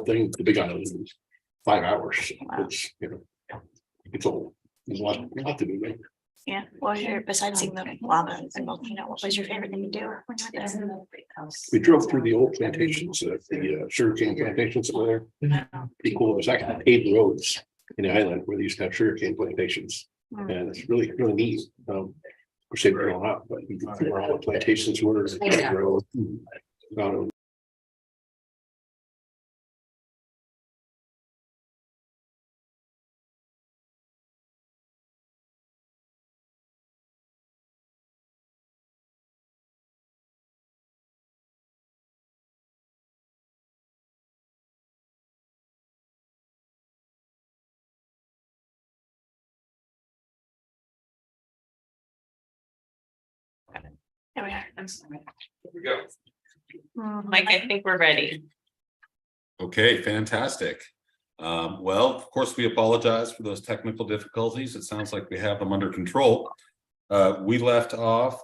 whole thing, the Big Island, in 5 hours. It's, you know, it's old. There's a lot to do there. Yeah. What was your, besides seeing the lava and volcano, what was your favorite thing to do when you were there? We drove through the old plantations, the sugarcane plantations that were there. Pretty cool. It was actually paved roads in the island where they used to have sugarcane plantations. And it's really, really neat. Of course, they've grown up, but you can see where all the plantations were. Road. There we are. Here we go. Mike, I think we're ready. Okay, fantastic. Well, of course, we apologize for those technical difficulties. It sounds like we have them under control. We left off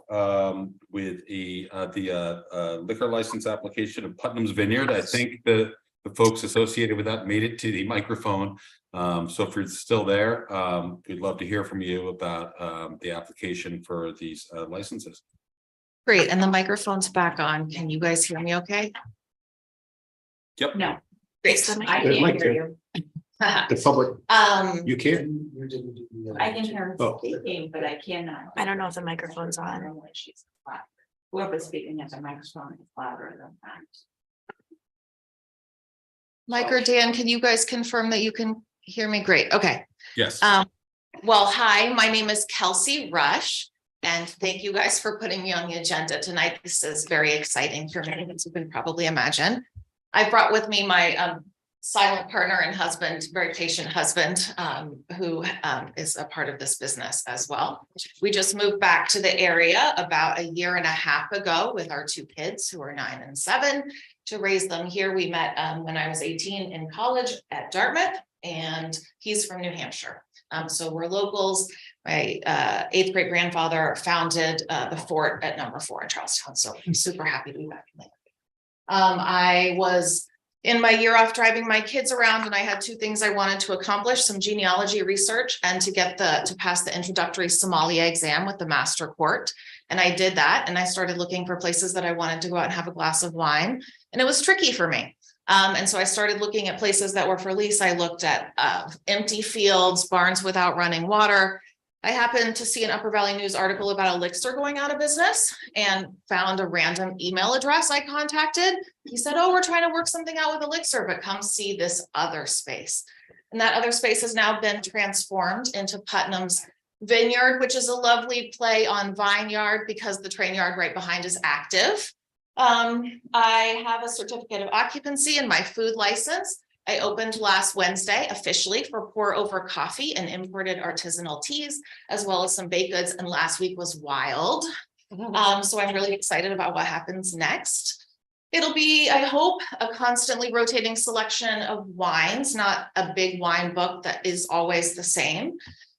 with the liquor license application of Putnam's Vineyard. I think the folks associated with that made it to the microphone. So if you're still there, we'd love to hear from you about the application for these licenses. Great, and the microphone's back on. Can you guys hear me okay? Yep. No. Great. I They'd like can't hear to. you. The public, you can't. I can hear her Oh. speaking, but I cannot. I don't know if the microphone's I don't on. know when she's loud. Whoever's speaking at the microphone is louder than that. Mike or Dan, can you guys confirm that you can hear me? Great, okay. Yes. Well, hi, my name is Kelsey Rush, and thank you guys for putting me on the agenda tonight. This is very exciting for me, as you can probably imagine. I brought with me my silent partner and husband, very patient husband, who is a part of this business as well. We just moved back to the area about 1.5 years ago with our 2 kids who are 9 and 7 to raise them here. We met when I was 18 in college at Dartmouth, and he's from New Hampshire. So we're locals. My 8th great grandfather founded the fort at number 4 in Charlestown. So I'm super happy to be back in there. I was in my year off driving my kids around, and I had 2 things I wanted to accomplish: some genealogy research and to pass the introductory sommelier exam with the master quart. And I did that, and I started looking for places that I wanted to go out and have a glass of wine, and it was tricky for me. And so I started looking at places that were for lease. I looked at empty fields, barns without running water. I happened to see an Upper Valley News article about Elixir going out of business and found a random email address I contacted. He said, "Oh, we're trying to work something out with Elixir, but come see this other space." And that other space has now been transformed into Putnam's Vineyard, which is a lovely play on Vineyard because the train yard right behind is active. I have a certificate of occupancy and my food license. I opened last Wednesday officially for pour over coffee and imported artisanal teas, as well as some baked goods. And last week was wild. So I'm really excited about what happens next. It'll be, I hope, a constantly rotating selection of wines, not a big wine book that is always the same.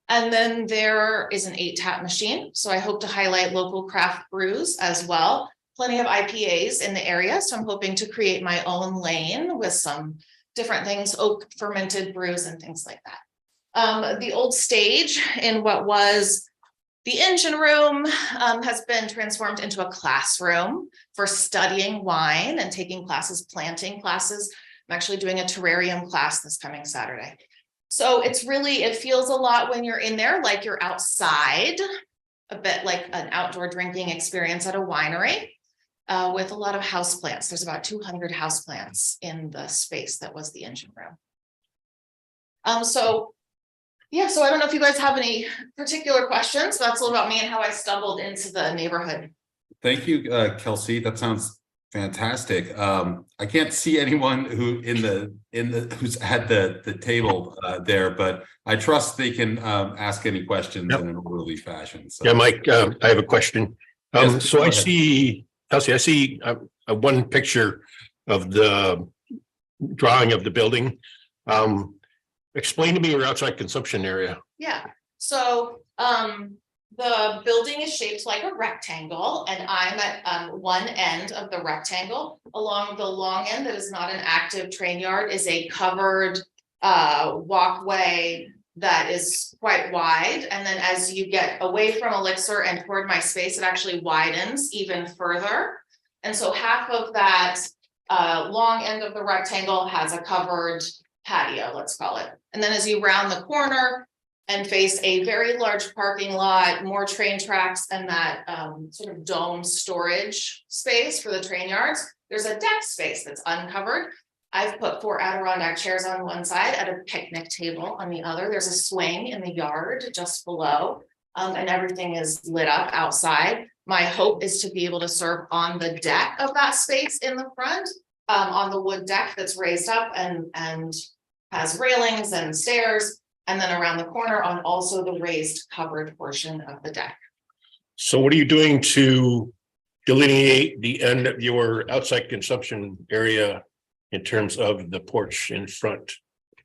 And then there is an 8-tap machine. So I hope to highlight local craft brews as well. Plenty of IPAs in the area. So I'm hoping to create my own lane with some different things, oak fermented brews and things like that. The old stage in what was the engine room has been transformed into a classroom for studying wine and taking classes, planting classes. I'm actually doing a terrarium class this coming Saturday. So it's really, it feels a lot when you're in there, like you're outside, a bit like an outdoor drinking experience at a winery. With a lot of houseplants. There's about 200 houseplants in the space that was the engine room. So I don't know if you guys have any particular questions. That's a little about me and how I stumbled into the neighborhood. Thank you, Kelsey. That sounds fantastic. I can't see anyone who who's at the table there, but I trust they can ask any questions in an orderly fashion. So. Yeah, Mike, I have a question. Yes, So go I ahead. see, Kelsey, I see one picture of the drawing of the building. Explain to me your outside consumption area. Yeah, so The building is shaped like a rectangle and I'm at one end of the rectangle. Along the long end that is not an active train yard is a covered walkway that is quite wide. And then as you get away from Elixir and toward my space, it actually widens even further. And so half of that long end of the rectangle has a covered patio, let's call it. And then as you round the corner and face a very large parking lot, more train tracks and that sort of dome storage space for the train yards, there's a deck space that's uncovered. I've put 4 Adirondack chairs on one side and a picnic table on the other. There's a swing in the yard just below, and everything is lit up outside. My hope is to be able to serve on the deck of that space in the front, on the wood deck that's raised up and has railings and stairs, and then around the corner on also the raised covered portion of the deck. So what are you doing to delineate the end of your outside consumption area in terms of the porch in front?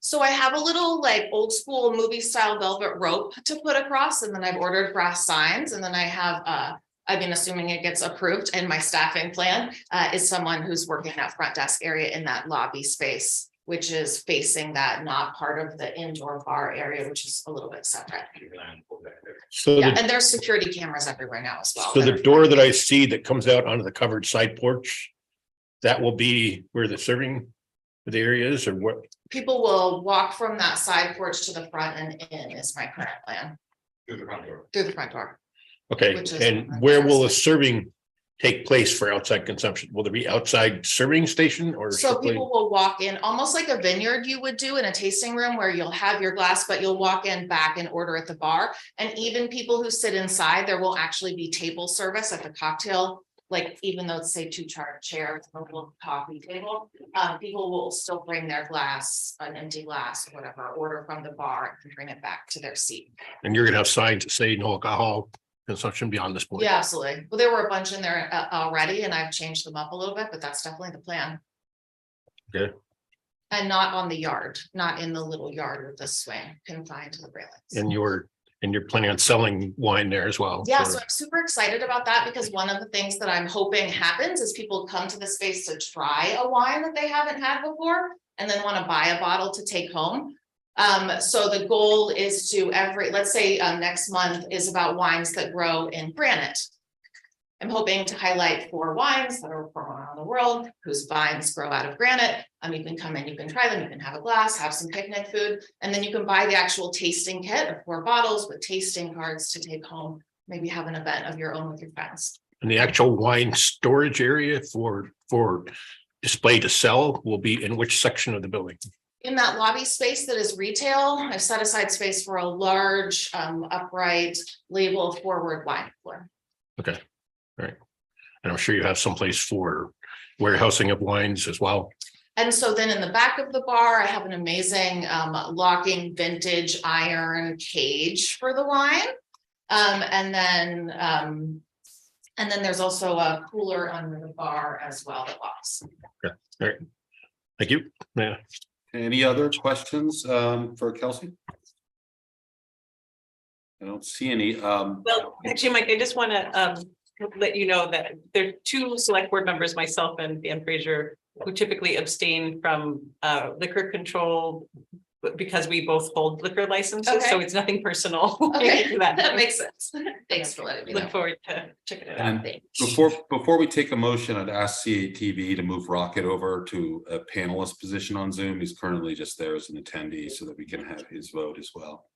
So I have a little like old school movie style velvet rope to put across, and then I've ordered brass signs, and then I have I've been assuming it gets approved, and my staffing plan is someone who's working that front desk area in that lobby space, which is facing that, not part of the indoor bar area, which is a little bit separate. So Yeah, the, and there's security cameras everywhere now as well. so the door that I see that comes out onto the covered side porch, that will be where the serving the area is, or what? People will walk from that side porch to the front and in is my current plan. Through the front door. Okay, Which is- and where will the serving take place for outside consumption? Will there be outside serving station or? So simply- people will walk in almost like a vineyard you would do in a tasting room where you'll have your glass, but you'll walk in back and order at the bar. And even people who sit inside, there will actually be table service at the cocktail. Like, even though it's say 2 chairs, a little coffee table, people will still bring their glass, an empty glass, or whatever, order from the bar and bring it back to their seat. And you're gonna have signs that say no alcohol consumption beyond this point? Yeah, absolutely. Well, there were a bunch in there already, and I've changed them up a little bit, but that's definitely the plan. Okay. And not on the yard, not in the little yard with the swing, confined to the railings. And you're planning on selling wine there as well? Yeah, or- so I'm super excited about that because one of the things that I'm hoping happens is people come to the space to try a wine that they haven't had before and then want to buy a bottle to take home. So the goal is to let's say next month is about wines that grow in granite. I'm hoping to highlight 4 wines that are from around the world whose vines grow out of granite. You can come in, you can try them, you can have a glass, have some picnic food, and then you can buy the actual tasting kit of 4 bottles with tasting cards to take home. Maybe have an event of your own with your friends. And the actual wine storage area for display to sell will be in which section of the building? In that lobby space that is retail, I've set aside space for a large upright label forward wine cooler. Okay, all right. And I'm sure you have someplace for warehousing of wines as well. And so then in the back of the bar, I have an amazing locking vintage iron cage for the wine. And then there's also a cooler under the bar as well that locks. Okay, all right. Thank you. Yeah. Any other questions for Kelsey? I don't see any. Well, actually, Mike, I just want to let you know that there are 2 select board members, myself and Dan Fraser, who typically abstain from liquor control because we both hold liquor licenses, so Okay. it's nothing personal. Okay, That- that makes sense. Thanks for letting me know. Look forward to checking it out. And before we take a motion, I'd ask CATV to move Rocket over to a panelist position on Zoom. He's currently just there as an attendee so that we can have his vote as well.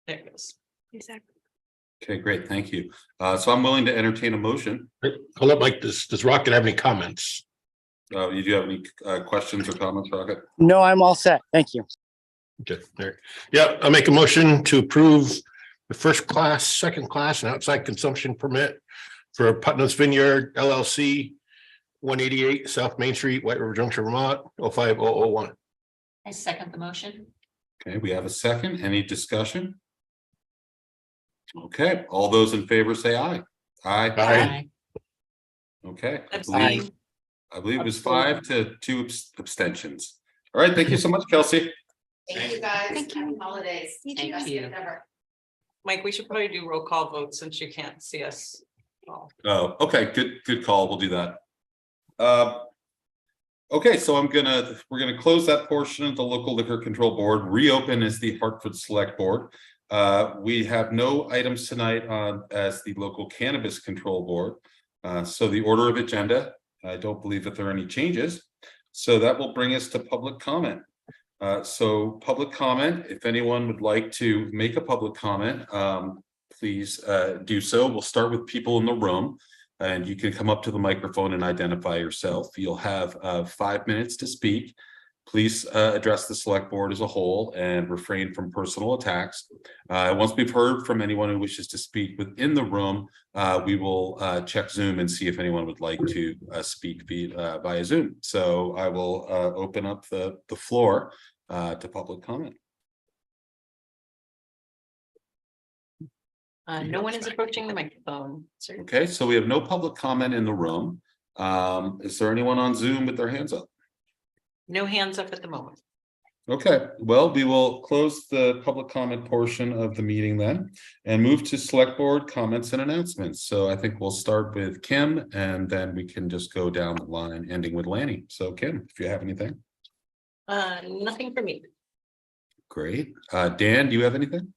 There it goes. Okay, great, thank you. So I'm willing to entertain a motion. I'll let Mike, does Rocket have any comments? You do have any questions or comments, Rocket? No, I'm all set. Thank you. Okay, there. Yeah, I'll make a motion to approve the first class, second class and outside consumption permit for Putnam's Vineyard LLC, 188 South Main Street, White River Junction, Vermont, 05001. I second the motion. Okay, we have a second. Any discussion? Okay, all those in favor say aye. Aye. Aye. Okay. I Abstain. believe I believe it was 5-2 abstentions. All right, thank you so much, Kelsey. Thank you, guys. Thank you. Happy holidays. Thank you. Mike, we should probably do roll call votes since you can't see us. all. Oh, okay, good call. We'll do that. Okay, so we're gonna close that portion of the local liquor control board, reopen as the Hartford Select Board. We have no items tonight on as the local cannabis control board. So the order of agenda, I don't believe that there are any changes. So that will bring us to public comment. So public comment, if anyone would like to make a public comment, please do so. We'll start with people in the room. And you can come up to the microphone and identify yourself. You'll have 5 minutes to speak. Please address the select board as a whole and refrain from personal attacks. Once we've heard from anyone who wishes to speak within the room, we will check Zoom and see if anyone would like to speak via Zoom. So I will open up the floor to public comment. No one is approaching the microphone. Sir. Okay, so we have no public comment in the room. Is there anyone on Zoom with their hands up? No hands up at the moment. Okay, well, we will close the public comment portion of the meeting then and move to select board comments and announcements. So I think we'll start with Kim and then we can just go down the line ending with Lanny. So Kim, if you have anything. Nothing for me. Great. Dan, do you have anything?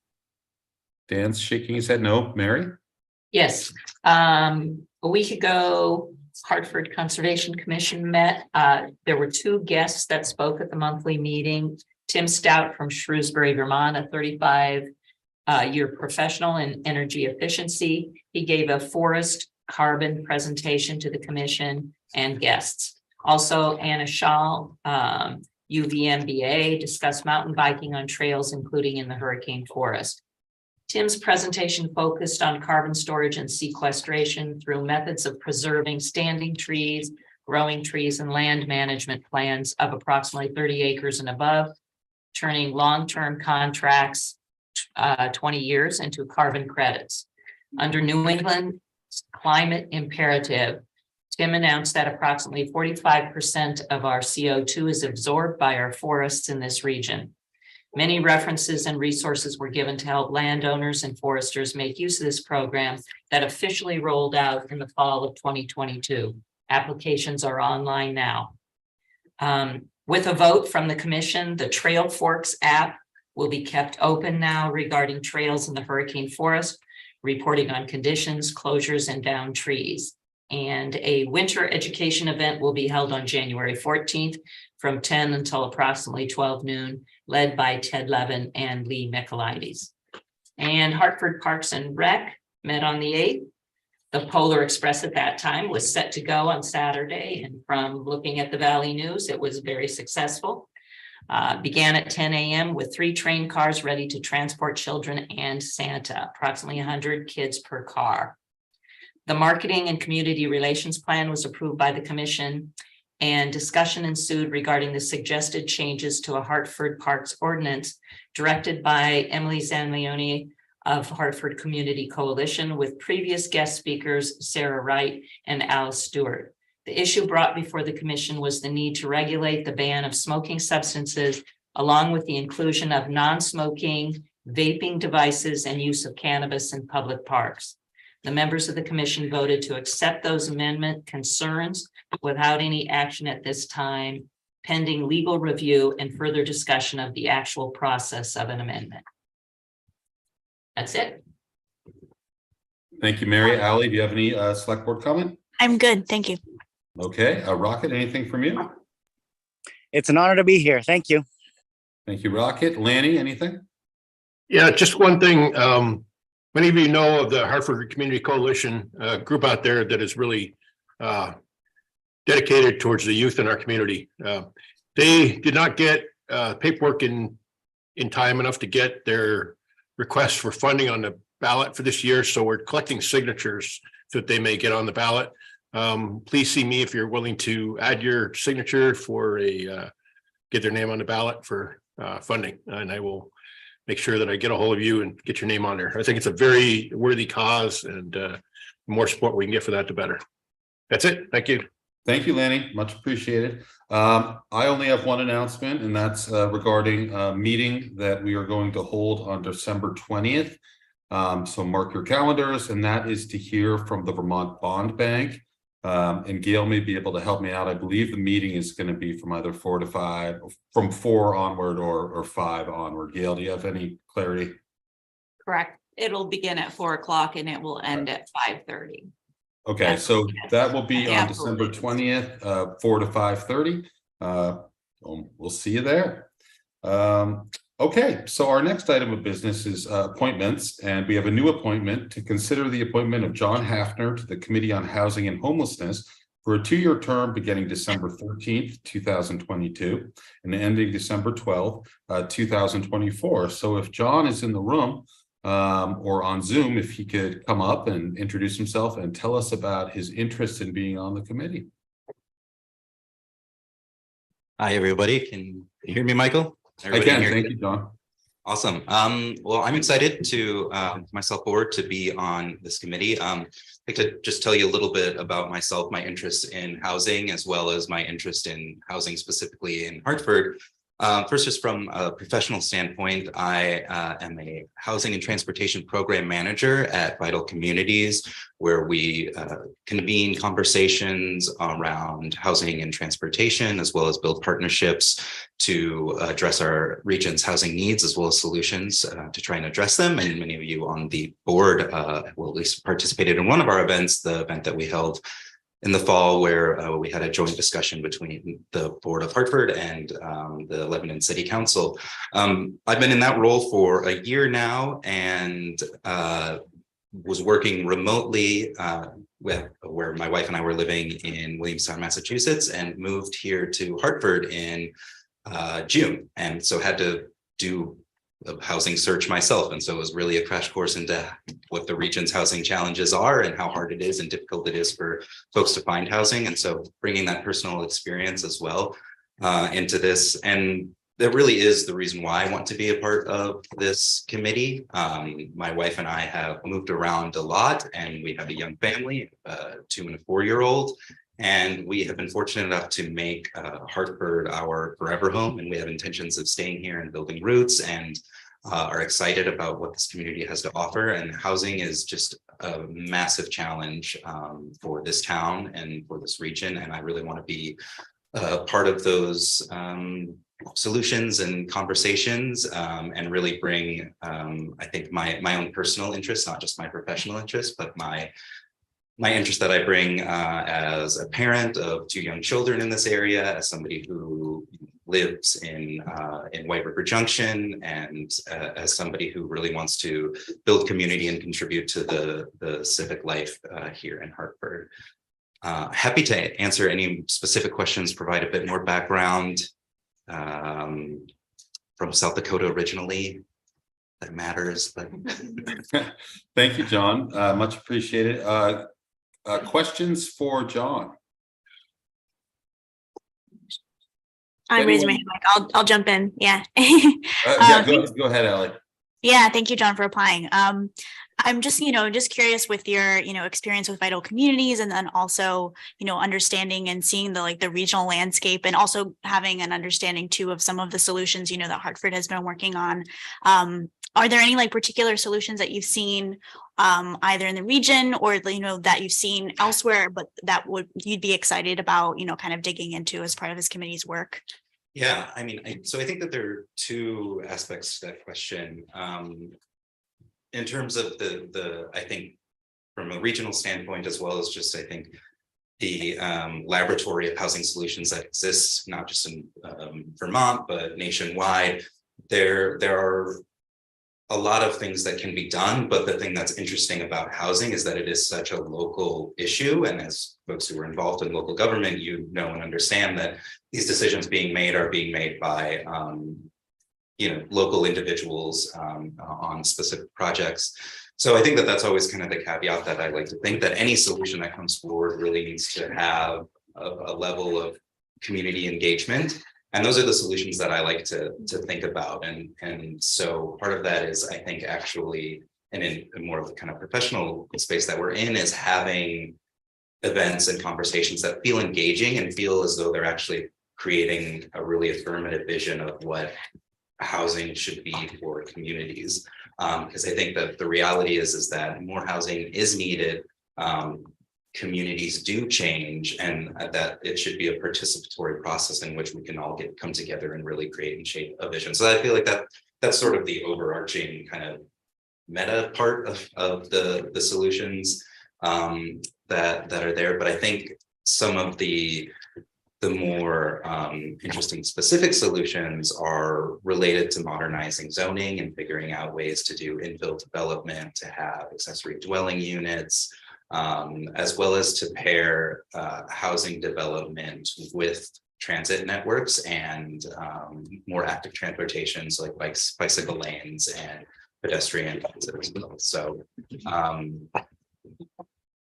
Dan's shaking his head. No. Mary? Yes, a week ago, Hartford Conservation Commission met. There were 2 guests that spoke at the monthly meeting. Tim Stout from Shrewsbury, Vermont, a 35-year professional in energy efficiency. He gave a forest carbon presentation to the commission and guests. Also, Anna Schall, UVMBA, discussed mountain biking on trails, including in the hurricane forest. Tim's presentation focused on carbon storage and sequestration through methods of preserving standing trees, growing trees, and land management plans of approximately 30 acres and above, turning long-term contracts, 20 years, into carbon credits. Under New England's climate imperative, Tim announced that approximately 45% of our CO2 is absorbed by our forests in this region. Many references and resources were given to help landowners and foresters make use of this program that officially rolled out in the fall of 2022. Applications are online now. With a vote from the commission, the Trail Forks app will be kept open now regarding trails in the hurricane forest, reporting on conditions, closures, and downed trees. And a winter education event will be held on January 14th from 10 until approximately 12 noon, led by Ted Levin and Lee Michaelides. And Hartford Parks and Rec met on the 8th. The Polar Express at that time was set to go on Saturday, and from looking at the Valley News, it was very successful. Began at 10 a.m. with 3 train cars ready to transport children and Santa, approximately 100 kids per car. The Marketing and Community Relations Plan was approved by the commission, and discussion ensued regarding the suggested changes to a Hartford Parks ordinance directed by Emily Zanleone of Hartford Community Coalition, with previous guest speakers Sarah Wright and Alice Stewart. The issue brought before the commission was the need to regulate the ban of smoking substances, along with the inclusion of non-smoking vaping devices and use of cannabis in public parks. The members of the commission voted to accept those amendment concerns without any action at this time, pending legal review and further discussion of the actual process of an amendment. That's it. Thank you, Mary. Allie, do you have any select board comment? I'm good, thank you. Okay, Rocket, anything from you? It's an honor to be here. Thank you. Thank you, Rocket. Lanny, anything? Yeah, just one thing. Many of you know of the Hartford Community Coalition group out there that is really dedicated towards the youth in our community. They did not get paperwork in time enough to get their request for funding on the ballot for this year. So we're collecting signatures so that they may get on the ballot. Please see me if you're willing to add your signature for get their name on the ballot for funding, and I will make sure that I get a hold of you and get your name on there. I think it's a very worthy cause, and the more support we can get for that, the better. That's it. Thank you. Thank you, Lanny. Much appreciated. I only have one announcement, and that's regarding a meeting that we are going to hold on December 20th. So mark your calendars, and that is to hear from the Vermont Bond Bank. And Gail may be able to help me out. I believe the meeting is going to be from either 4 to 5, from 4 onward or 5 onward. Gail, do you have any clarity? Correct. It'll begin at 4 o'clock and it will end at 5:30. Okay, Yes. so that will be on December Absolutely. 20th, 4 to 5:30. We'll see you there. Okay, so our next item of business is appointments, and we have a new appointment to consider the appointment of John Haffner to the Committee on Housing and Homelessness for a 2-year term beginning December 13th, 2022, and ending December 12th, 2024. So if John is in the room, or on Zoom, if he could come up and introduce himself and tell us about his interest in being on the committee. Hi, everybody. Can you hear me, Michael? I can. Thank you, John. Awesome. Well, I'm excited to myself forward to be on this committee. I'd like to just tell you a little bit about myself, my interest in housing, as well as my interest in housing specifically in Hartford. First, just from a professional standpoint, I am a housing and transportation program manager at Vital Communities, where we convene conversations around housing and transportation, as well as build partnerships to address our region's housing needs, as well as solutions to try and address them. And many of you on the board will at least participated in one of our events, the event that we held in the fall, where we had a joint discussion between the Board of Hartford and the Lebanon City Council. I've been in that role for a year now, and was working remotely where my wife and I were living in Williamstown, Massachusetts, and moved here to Hartford in June. And so had to do a housing search myself. And so it was really a crash course into what the region's housing challenges are and how hard it is and difficult it is for folks to find housing. And so bringing that personal experience as well into this. And that really is the reason why I want to be a part of this committee. My wife and I have moved around a lot, and we have a young family, a 2- and a 4-year-old. And we have been fortunate enough to make Hartford our forever home, and we have intentions of staying here and building roots, and are excited about what this community has to offer. And housing is just a massive challenge for this town and for this region. And I really want to be part of those solutions and conversations, and really bring, I think, my own personal interest, not just my professional interest, but my interest that I bring as a parent of 2 young children in this area, as somebody who lives in White River Junction, and as somebody who really wants to build community and contribute to the civic life here in Hartford. Happy to answer any specific questions, provide a bit more background. From South Dakota originally, that matters. But Thank you, John. Much appreciated. Questions for John? I'm raising my hand, Mike. I'll jump in. Yeah. Yeah, go ahead, Allie. Yeah, thank you, John, for applying. I'm just curious with your, experience with Vital Communities, and then also, understanding and seeing the regional landscape, and also having an understanding too of some of the solutions, that Hartford has been working on. Are there any particular solutions that you've seen either in the region or, that you've seen elsewhere, but that you'd be excited about, kind of digging into as part of this committee's work? yeah, I mean, so I think that there are 2 aspects to that question. In terms of the I think from a regional standpoint, as well as just, I think, the laboratory of housing solutions that exists, not just in Vermont, but nationwide, there are a lot of things that can be done. But the thing that's interesting about housing is that it is such a local issue. And as folks who are involved in local government, know and understand that these decisions being made are being made by local individuals on specific projects. So I think that that's always kind of the caveat that I like to think that any solution that comes forward really needs to have a level of community engagement. And those are the solutions that I like to think about. And so part of that is, I think, actually, and in more of the kind of professional space that we're in, is having events and conversations that feel engaging and feel as though they're actually creating a really affirmative vision of what housing should be for communities. Because I think that the reality is that more housing is needed. Communities do change, and that it should be a participatory process in which we can all come together and really create and shape a vision. So I feel like that's sort of the overarching kind of meta part of the solutions that are there. But I think some of the more interesting specific solutions are related to modernizing zoning and figuring out ways to do infill development, to have accessory dwelling units, as well as to pair housing development with transit networks and more active transportations like bicycle lanes and pedestrian transit as well. So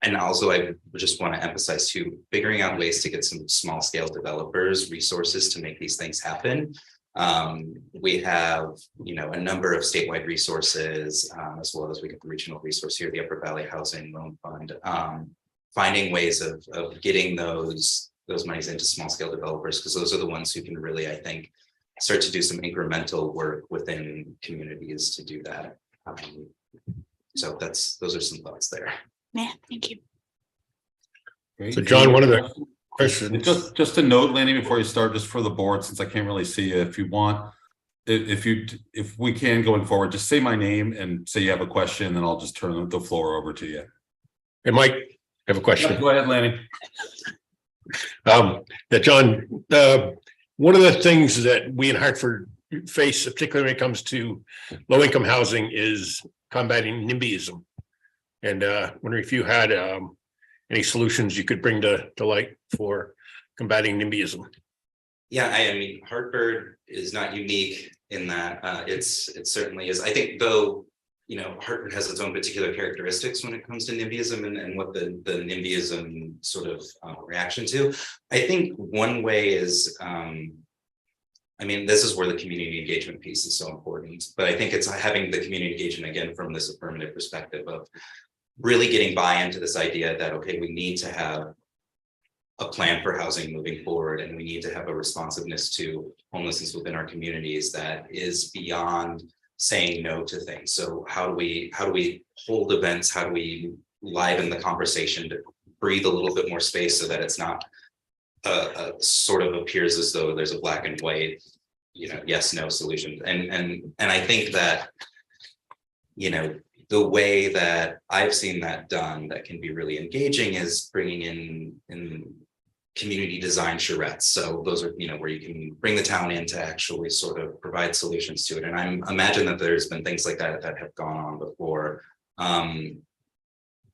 and also I just want to emphasize too, figuring out ways to get some small scale developers resources to make these things happen. We have, a number of statewide resources, as well as we get the regional resource here, the Upper Valley Housing Loan Fund, finding ways of getting those monies into small scale developers, because those are the ones who can really, I think, start to do some incremental work within communities to do that. So those are some thoughts there. Yeah, thank you. Great. So John, one of the questions. Just a note, Lanny, before you start, just for the board, since I can't really see you, if you want, if we can going forward, just say my name and say you have a question, then I'll just turn the floor over to you. Hey, Mike, I have a question. Yeah, go ahead, Lanny. John, one of the things that we in Hartford face, particularly when it comes to low income housing, is combating NIMBYism. And wondering if you had any solutions you could bring to light for combating NIMBYism. Yeah, I mean, Hartford is not unique in that it certainly is. I think, though, Hartford has its own particular characteristics when it comes to NIMBYism and what the NIMBYism sort of reaction to. I think one way is, this is where the community engagement piece is so important, but I think it's having the community engagement again from this affirmative perspective of really getting buy-in to this idea that, okay, we need to have a plan for housing moving forward, and we need to have a responsiveness to homelessness within our communities that is beyond saying no to things. So how do we hold events? How do we liven the conversation to breathe a little bit more space so that it's not sort of appears as though there's a black and white, yes, no solution. And I think that, the way that I've seen that done that can be really engaging is bringing in community design charrettes. So those are, where you can bring the town in to actually sort of provide solutions to it. And I imagine that there's been things like that have gone on before.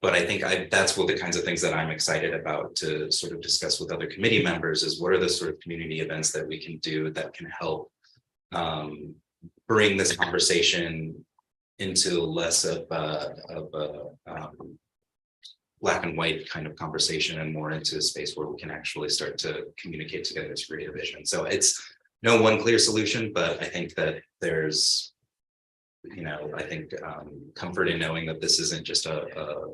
But I think that's what the kinds of things that I'm excited about to sort of discuss with other committee members is what are the sort of community events that we can do that can help bring this conversation into less of a black and white kind of conversation and more into a space where we can actually start to communicate together to create a vision. So it's no one clear solution, but I think that there's, comfort in knowing that this isn't just a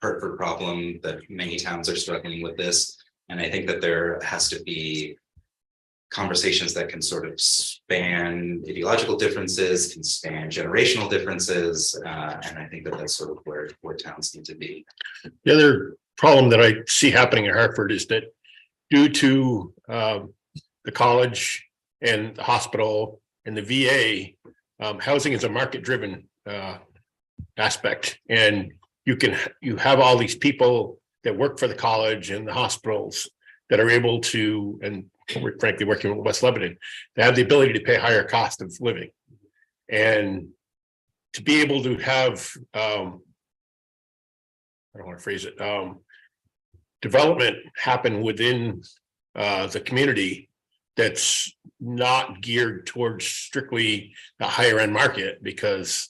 Hartford problem, that many towns are struggling with this. And I think that there has to be conversations that can sort of span ideological differences, can span generational differences. And I think that that's sort of where towns need to be. The other problem that I see happening in Hartford is that due to the college and the hospital and the VA, housing is a market-driven aspect. And you have all these people that work for the college and the hospitals that are able to, and we're frankly working with West Lebanon, they have the ability to pay higher cost of living. And to be able to have, I don't want to phrase it, development happen within the community that's not geared towards strictly the higher end market, because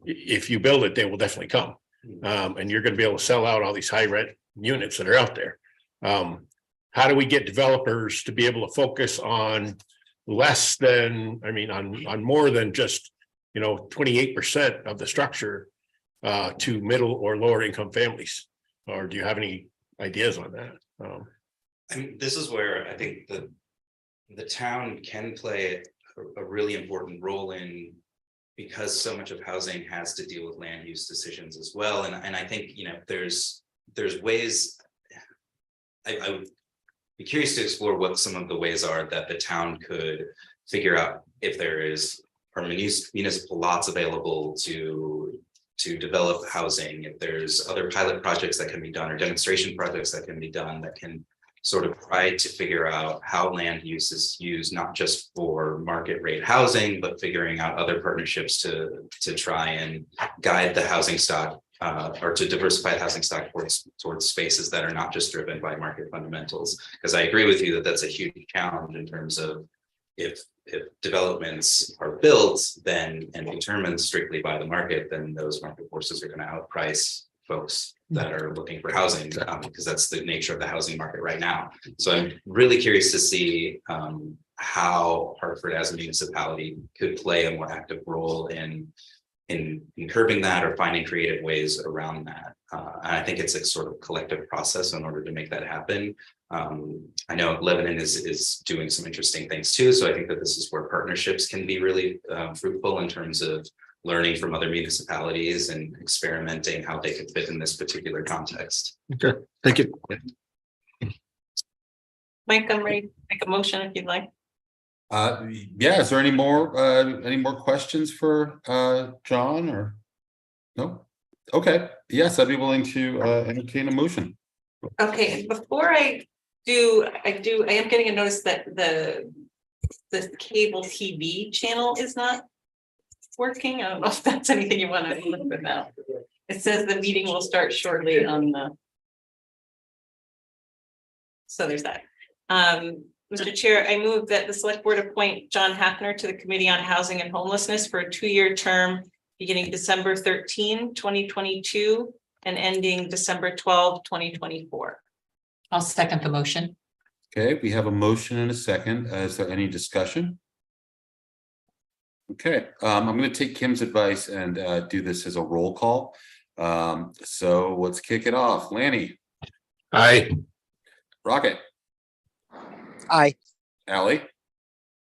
if you build it, they will definitely come. And you're going to be able to sell out all these high rent units that are out there. How do we get developers to be able to focus on less than, on more than just, 28% of the structure to middle or lower income families? Or do you have any ideas on that. I mean, this is where I think the town can play a really important role in, because so much of housing has to deal with land use decisions as well. And I think, you know, there's ways, I would be curious to explore what some of the ways are that the town could figure out if there are municipal lots available to develop housing, if there's other pilot projects that can be done or demonstration projects that can be done that can sort of try to figure out how land use is used, not just for market rate housing, but figuring out other partnerships to try and guide the housing stock or to diversify housing stock towards spaces that are not just driven by market fundamentals. Because I agree with you that that's a huge challenge in terms of if developments are built then and determined strictly by the market, then those market forces are going to outprice folks that are looking for housing, because that's the nature of the housing market right now. So I'm really curious to see how Hartford as a municipality could play a more active role in curbing that or finding creative ways around that. And I think it's a sort of collective process in order to make that happen. I know Lebanon is doing some interesting things too. So I think that this is where partnerships can be really fruitful in terms of learning from other municipalities and experimenting how they could fit in this particular context. Okay, thank you. Mike, I'm ready to make a motion if you'd like. Yeah, is there any more questions for John or no? Okay, yes, I'd be willing to entertain a motion. Okay, before I am getting a notice that the cable TV channel is not working. I don't know if that's anything you want to look at now. It says the meeting will start shortly on the. So there's that. Mr. Chair, I move that the select board appoint John Haffner to the Committee on Housing and Homelessness for a 2-year term beginning December 13, 2022 and ending December 12, 2024. I'll second the motion. Okay, we have a motion and a second. Is there any discussion? Okay, I'm going to take Kim's advice and do this as a roll call. So let's kick it off. Lanny. Aye. Rocket. Aye. Allie.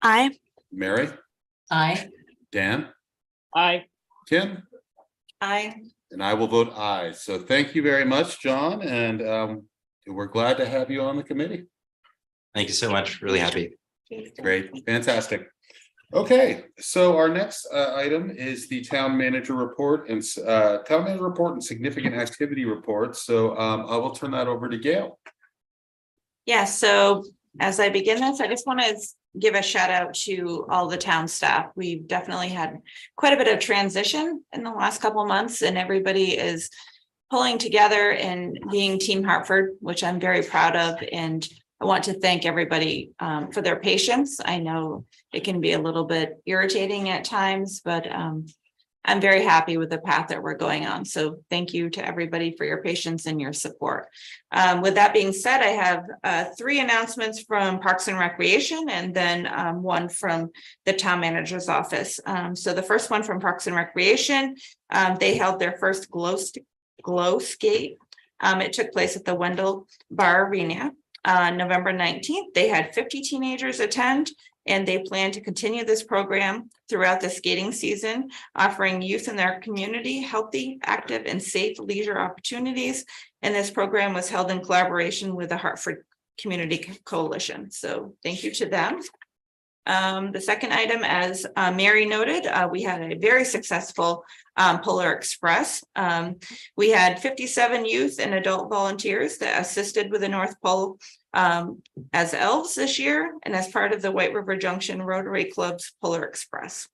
Aye. Mary. Aye. Dan. Aye. Kim. Aye. And I will vote aye. So thank you very much, John. And we're glad to have you on the committee. Thank you so much. Really happy. Great. Fantastic. Okay, so our next item is the town manager report and significant activity report. So I will turn that over to Gail. Yeah, so as I begin this, I just want to give a shout out to all the town staff. We've definitely had quite a bit of transition in the last couple of months, and everybody is pulling together and being Team Hartford, which I'm very proud of. And I want to thank everybody for their patience. I know it can be a little bit irritating at times, but I'm very happy with the path that we're going on. So thank you to everybody for your patience and your support. With that being said, I have 3 announcements from Parks and Recreation and then one from the town manager's office. So the first one from Parks and Recreation, they held their first glow skate. It took place at the Wendell Bar Arena. November 19th, they had 50 teenagers attend, and they plan to continue this program throughout the skating season, offering youth in their community healthy, active, and safe leisure opportunities. And this program was held in collaboration with the Hartford Community Coalition. So thank you to them. The second item, as Mary noted, we had a very successful Polar Express. We had 57 youth and adult volunteers that assisted with the North Pole as elves this year, and as part of the White River Junction Rotary Club's Polar Express.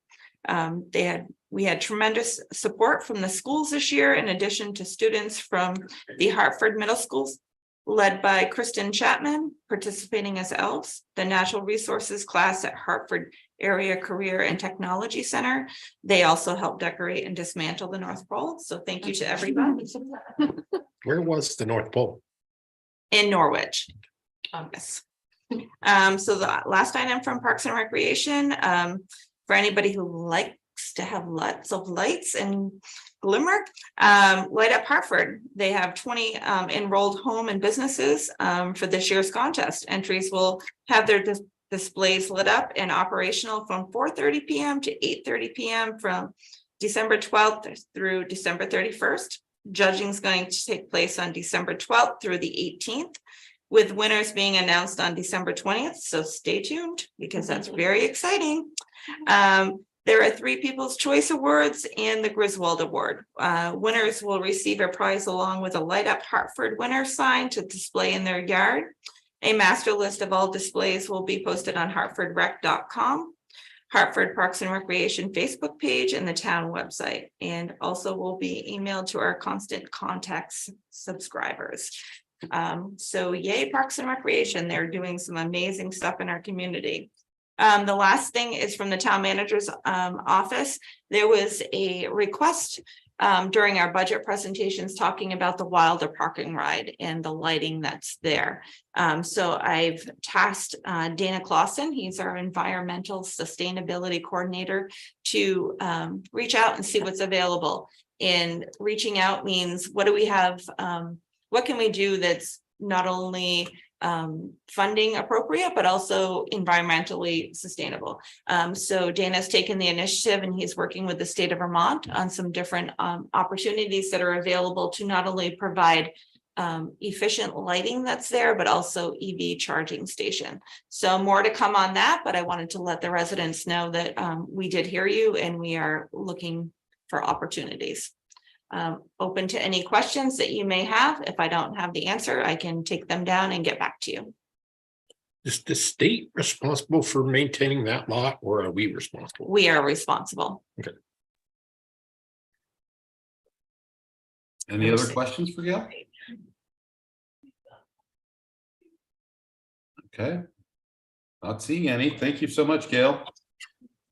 We had tremendous support from the schools this year, in addition to students from the Hartford Middle Schools, led by Kristen Chapman, participating as elves, the Natural Resources class at Hartford Area Career and Technology Center. They also helped decorate and dismantle the North Pole. So thank you to everybody. Where was the North Pole? In Norwich. Yes. So the last item from Parks and Recreation, for anybody who likes to have lots of lights and glimmer. Light Up Hartford, they have 20 enrolled home and businesses for this year's contest. Entries will have their displays lit up and operational from 4:30 p.m. to 8:30 p.m. from December 12th through December 31st. Judging is going to take place on December 12th through the 18th, with winners being announced on December 20th. So stay tuned because that's very exciting. There are 3 People's Choice Awards and the Griswold Award. Winners will receive a prize along with a Light Up Hartford winner sign to display in their yard. A master list of all displays will be posted on hartfordrec.com, Hartford Parks and Recreation Facebook page, and the town website, and also will be emailed to our constant contacts subscribers. So yay, Parks and Recreation. They're doing some amazing stuff in our community. The last thing is from the town manager's office. There was a request during our budget presentations talking about the Wilder parking ride and the lighting that's there. So I've tasked Dana Clausen, he's our environmental sustainability coordinator, to reach out and see what's available. And reaching out means, what do we have? What can we do that's not only funding appropriate, but also environmentally sustainable? So Dana's taken the initiative and he's working with the state of Vermont on some different opportunities that are available to not only provide efficient lighting that's there, but also EV charging station. So more to come on that, but I wanted to let the residents know that we did hear you and we are looking for opportunities. Open to any questions that you may have. If I don't have the answer, I can take them down and get back to you. Is the state responsible for maintaining that lot, or are we responsible? We are responsible. Okay. Any other questions for Gail? Okay. Not seeing any. Thank you so much, Gail.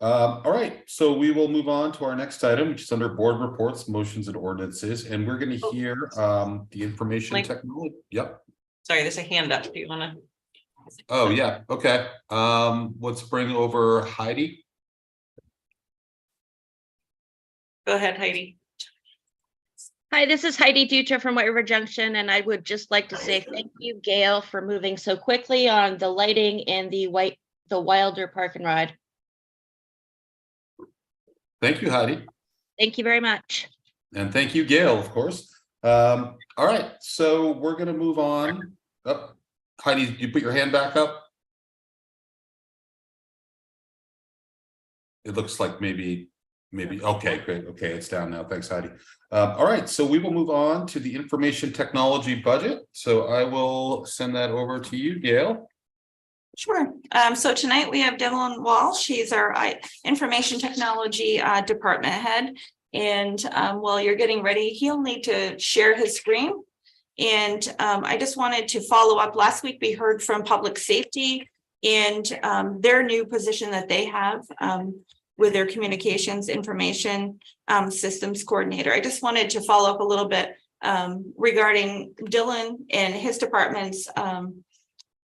All right, so we will move on to our next item, which is under board reports, motions, and ordinances, and we're going to hear the information technology. Yep. Sorry, there's a hand up. Do you want to? Oh, yeah. Okay. Let's bring over Heidi. Go ahead, Heidi. Hi, this is Heidi Dutra from White River Junction, and I would just like to say thank you, Gail, for moving so quickly on the lighting and the Wilder Park and Ride. Thank you, Heidi. Thank you very much. And thank you, Gail, of course. All right, so we're going to move on. Oh, Heidi, you put your hand back up. It looks like maybe, okay, great. Okay, it's down now. Thanks, Heidi. All right, so we will move on to the information technology budget. So I will send that over to you, Gail. Sure. So tonight we have Dylan Walsh. He's our information technology department head. And while you're getting ready, he'll need to share his screen. And I just wanted to follow up. Last week, we heard from public safety and their new position that they have with their communications information systems coordinator. I just wanted to follow up a little bit regarding Dylan and his department's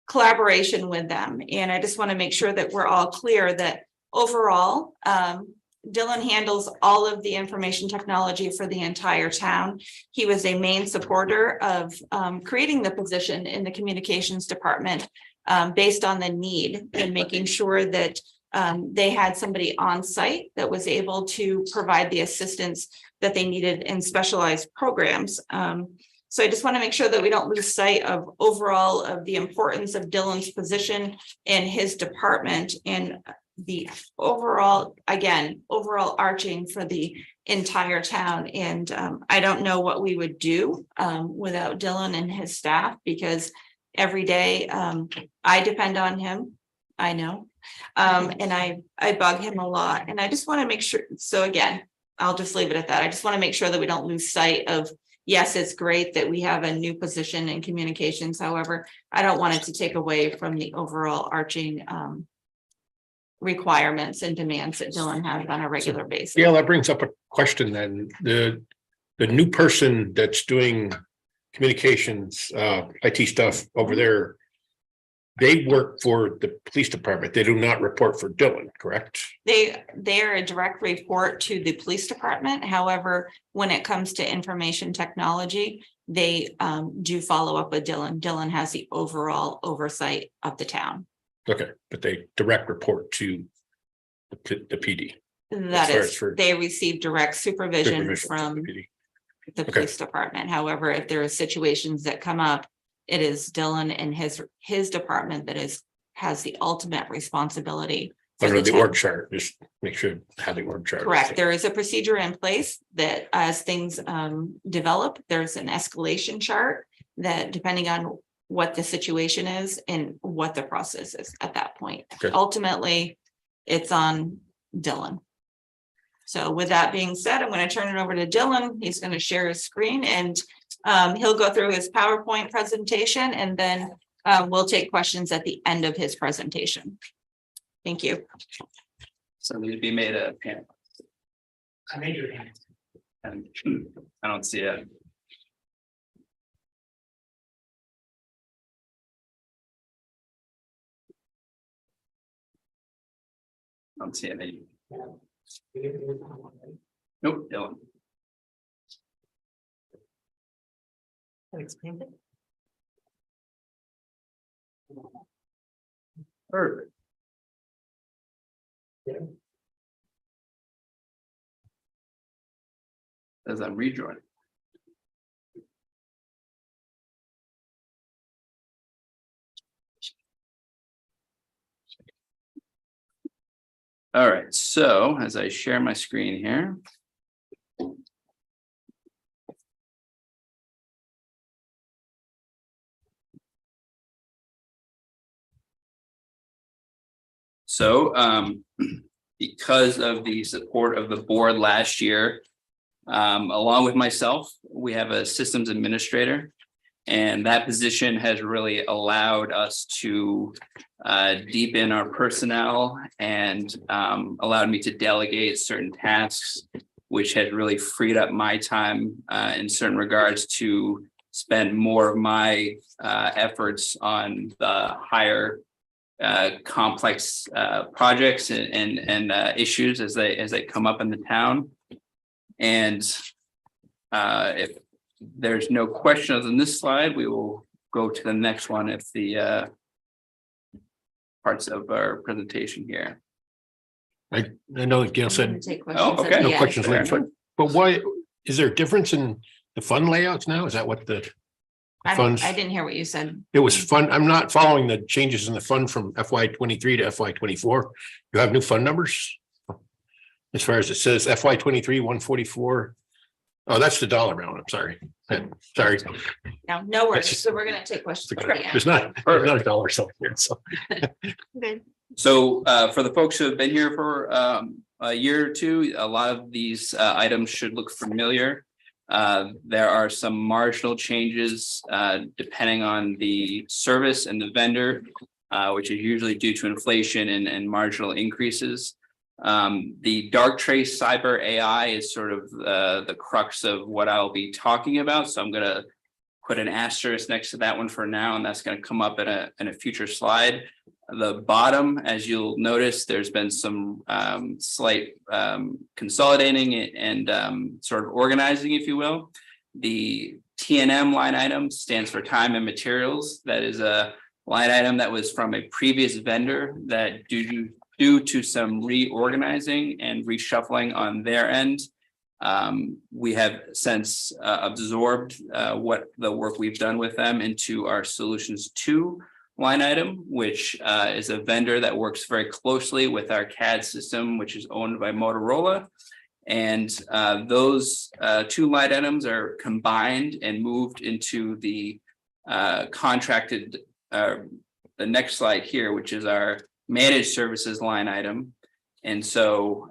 collaboration with them. And I just want to make sure that we're all clear that overall, Dylan handles all of the information technology for the entire town. He was a main supporter of creating the position in the communications department based on the need and making sure that they had somebody on site that was able to provide the assistance that they needed in specialized programs. So I just want to make sure that we don't lose sight of overall of the importance of Dylan's position in his department and the overall, again, overall arching for the entire town. And I don't know what we would do without Dylan and his staff, because every day I depend on him. I know. And I bug him a lot. And I just want to make sure. So again, I'll just leave it at that. I just want to make sure that we don't lose sight of, yes, it's great that we have a new position in communications. However, I don't want it to take away from the overall arching requirements and demands that Dylan has on a regular basis. Yeah, that brings up a question then. The new person that's doing communications, IT stuff over there, they work for the police department. They do not report for Dylan, correct? They're a direct report to the police department. However, when it comes to information technology, they do follow up with Dylan. Dylan has the overall oversight of the town. Okay, but they direct report to the PD. That far is, as for they receive direct supervision from the PD. the police department. However, if there are situations that come up, it is Dylan and his department that has the ultimate responsibility. for Under the town. org chart, just make sure how the org chart. is. Correct. There is a procedure in place that as things develop, there's an escalation chart that depending on what the situation is and what the process is at that point. Okay. Ultimately, it's on Dylan. So with that being said, I'm going to turn it over to Dylan. He's going to share his screen and he'll go through his PowerPoint presentation and then we'll take questions at the end of his presentation. Thank you. So need to be made a panel. I made your hand. And I don't see it. I don't see it. Nope, Dylan. Perfect. As I'm rejoining. All right, so as I share my screen here. So because of the support of the board last year, along with myself, we have a systems administrator. And that position has really allowed us to deepen our personnel and allowed me to delegate certain tasks, which has really freed up my time in certain regards to spend more of my efforts on the higher complex projects and issues as they come up in the town. And if there's no questions on this slide, we will go to the next one if the parts of our presentation here. I know that Gail said okay. no questions later, but why is there a difference in the fund layouts now? Is that what the funds? I didn't hear what you said. It was fun. I'm not following the changes in the fund from FY23 to FY24. You have new fund numbers? As far as it says FY23 144. Oh, that's the dollar amount. I'm sorry. Sorry. No worries. So we're going to take questions. There's not a dollar something here. So Good. So for the folks who have been here for a year or two, a lot of these items should look familiar. There are some marginal changes depending on the service and the vendor, which is usually due to inflation and marginal increases. The dark trace cyber AI is sort of the crux of what I'll be talking about. So I'm going to put an asterisk next to that one for now, and that's going to come up in a future slide. The bottom, as you'll notice, there's been some slight consolidating and sort of organizing, if you will. The T&M line item stands for time and materials. That is a line item that was from a previous vendor that due to some reorganizing and reshuffling on their end, we have since absorbed what the work we've done with them into our Solutions 2 line item, which is a vendor that works very closely with our CAD system, which is owned by Motorola. And those two line items are combined and moved into the contracted, the next slide here, which is our managed services line item. And so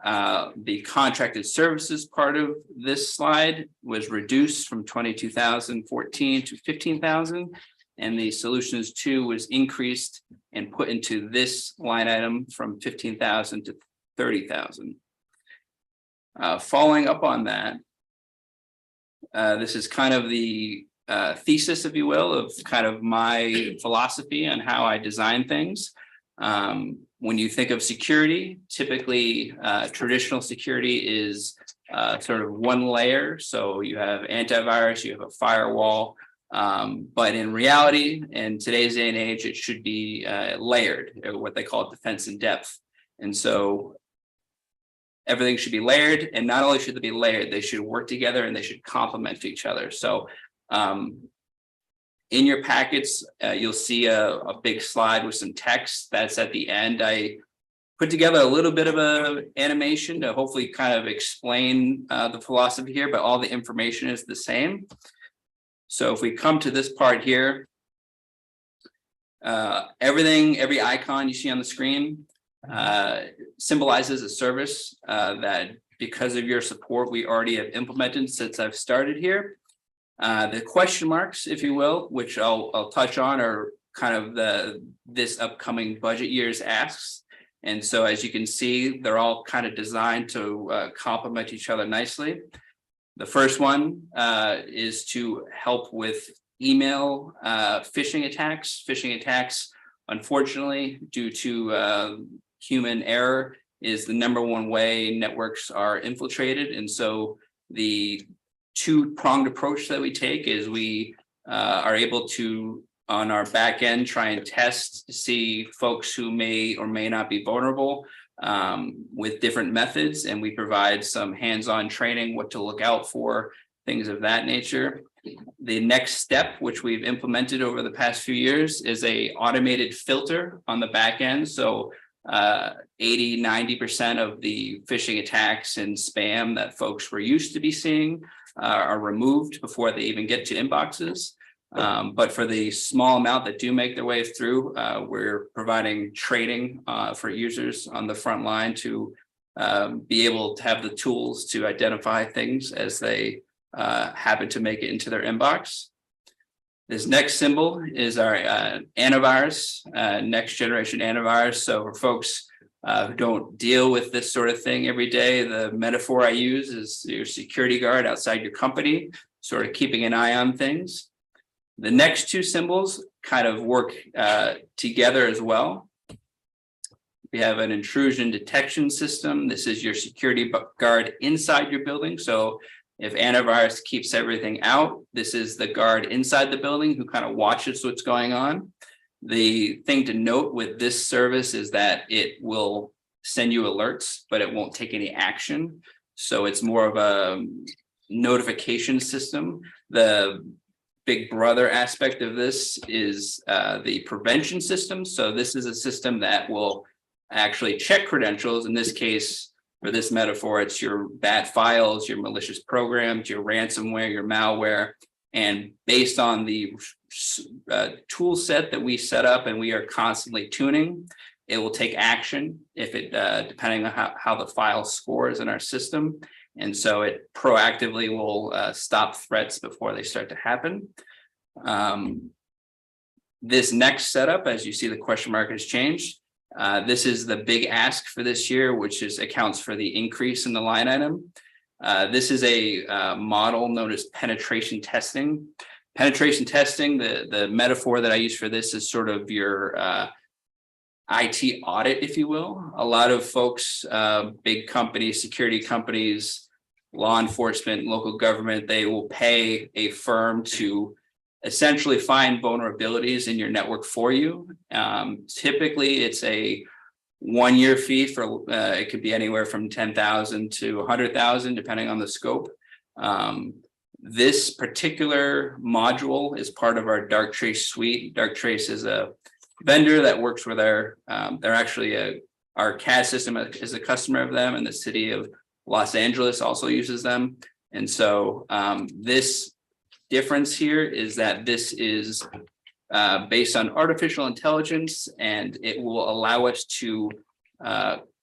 the contracted services part of this slide was reduced from 22,014 to 15,000. And the Solutions 2 was increased and put into this line item from 15,000 to 30,000. Following up on that, this is kind of the thesis, if you will, of kind of my philosophy on how I design things. When you think of security, typically traditional security is sort of one layer. So you have antivirus, you have a firewall, but in reality, in today's day and age, it should be layered, or what they call defense in depth. And so everything should be layered, and not only should they be layered, they should work together and they should complement each other. So in your packets, you'll see a big slide with some text that's at the end. I put together a little bit of a animation to hopefully kind of explain the philosophy here, but all the information is the same. So if we come to this part here, every icon you see on the screen symbolizes a service that, because of your support, we already have implemented since I've started here. The question marks, if you will, which I'll touch on, are kind of this upcoming budget year's asks. And so as you can see, they're all kind of designed to complement each other nicely. The first one is to help with email phishing attacks. Phishing attacks, unfortunately, due to human error, is the #1 way networks are infiltrated. And so the two-pronged approach that we take is we are able to, on our back end, try and test to see folks who may or may not be vulnerable with different methods, and we provide some hands-on training, what to look out for, things of that nature. The next step, which we've implemented over the past few years, is a automated filter on the back end. So 80–90% of the phishing attacks and spam that folks were used to be seeing are removed before they even get to inboxes. But for the small amount that do make their way through, we're providing training for users on the front line to be able to have the tools to identify things as they happen to make it into their inbox. This next symbol is our antivirus, next generation antivirus. So for folks who don't deal with this sort of thing every day, the metaphor I use is your security guard outside your company, sort of keeping an eye on things. The next two symbols kind of work together as well. We have an intrusion detection system. This is your security guard inside your building. So if antivirus keeps everything out, this is the guard inside the building who kind of watches what's going on. The thing to note with this service is that it will send you alerts, but it won't take any action. So it's more of a notification system. The big brother aspect of this is the prevention system. So this is a system that will actually check credentials. In this case, for this metaphor, it's your bad files, your malicious programs, your ransomware, your malware. And based on the tool set that we set up and we are constantly tuning, it will take action if it, depending on how the file scores in our system. And so it proactively will stop threats before they start to happen. This next setup, as you see, the question mark has changed. This is the big ask for this year, which accounts for the increase in the line item. This is a model known as penetration testing. Penetration testing, the metaphor that I use for this is sort of your IT audit, if you will. A lot of folks, big companies, security companies, law enforcement, local government, they will pay a firm to essentially find vulnerabilities in your network for you. Typically, it's a 1-year fee for it could be anywhere from $10,000 to $100,000, depending on the scope. This particular module is part of our Darktrace suite. Darktrace is a vendor that works with they're actually our CAD system is a customer of them, and the city of Los Angeles also uses them. And so this difference here is that this is based on artificial intelligence, and it will allow us to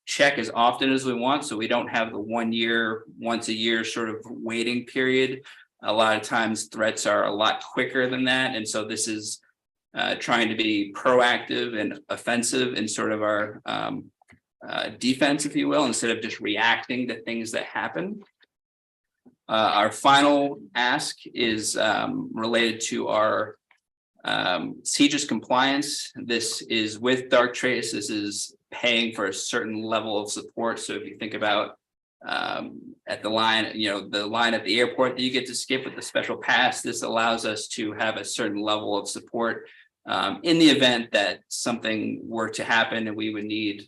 check as often as we want. So we don't have the 1 year, once a year sort of waiting period. A lot of times threats are a lot quicker than that. And so this is trying to be proactive and offensive in sort of our defense, if you will, instead of just reacting to things that happen. Our final ask is related to our CJIS compliance. This is with dark trace. This is paying for a certain level of support. So if you think about at the line, the line at the airport that you get to skip with the special pass, this allows us to have a certain level of support in the event that something were to happen and we would need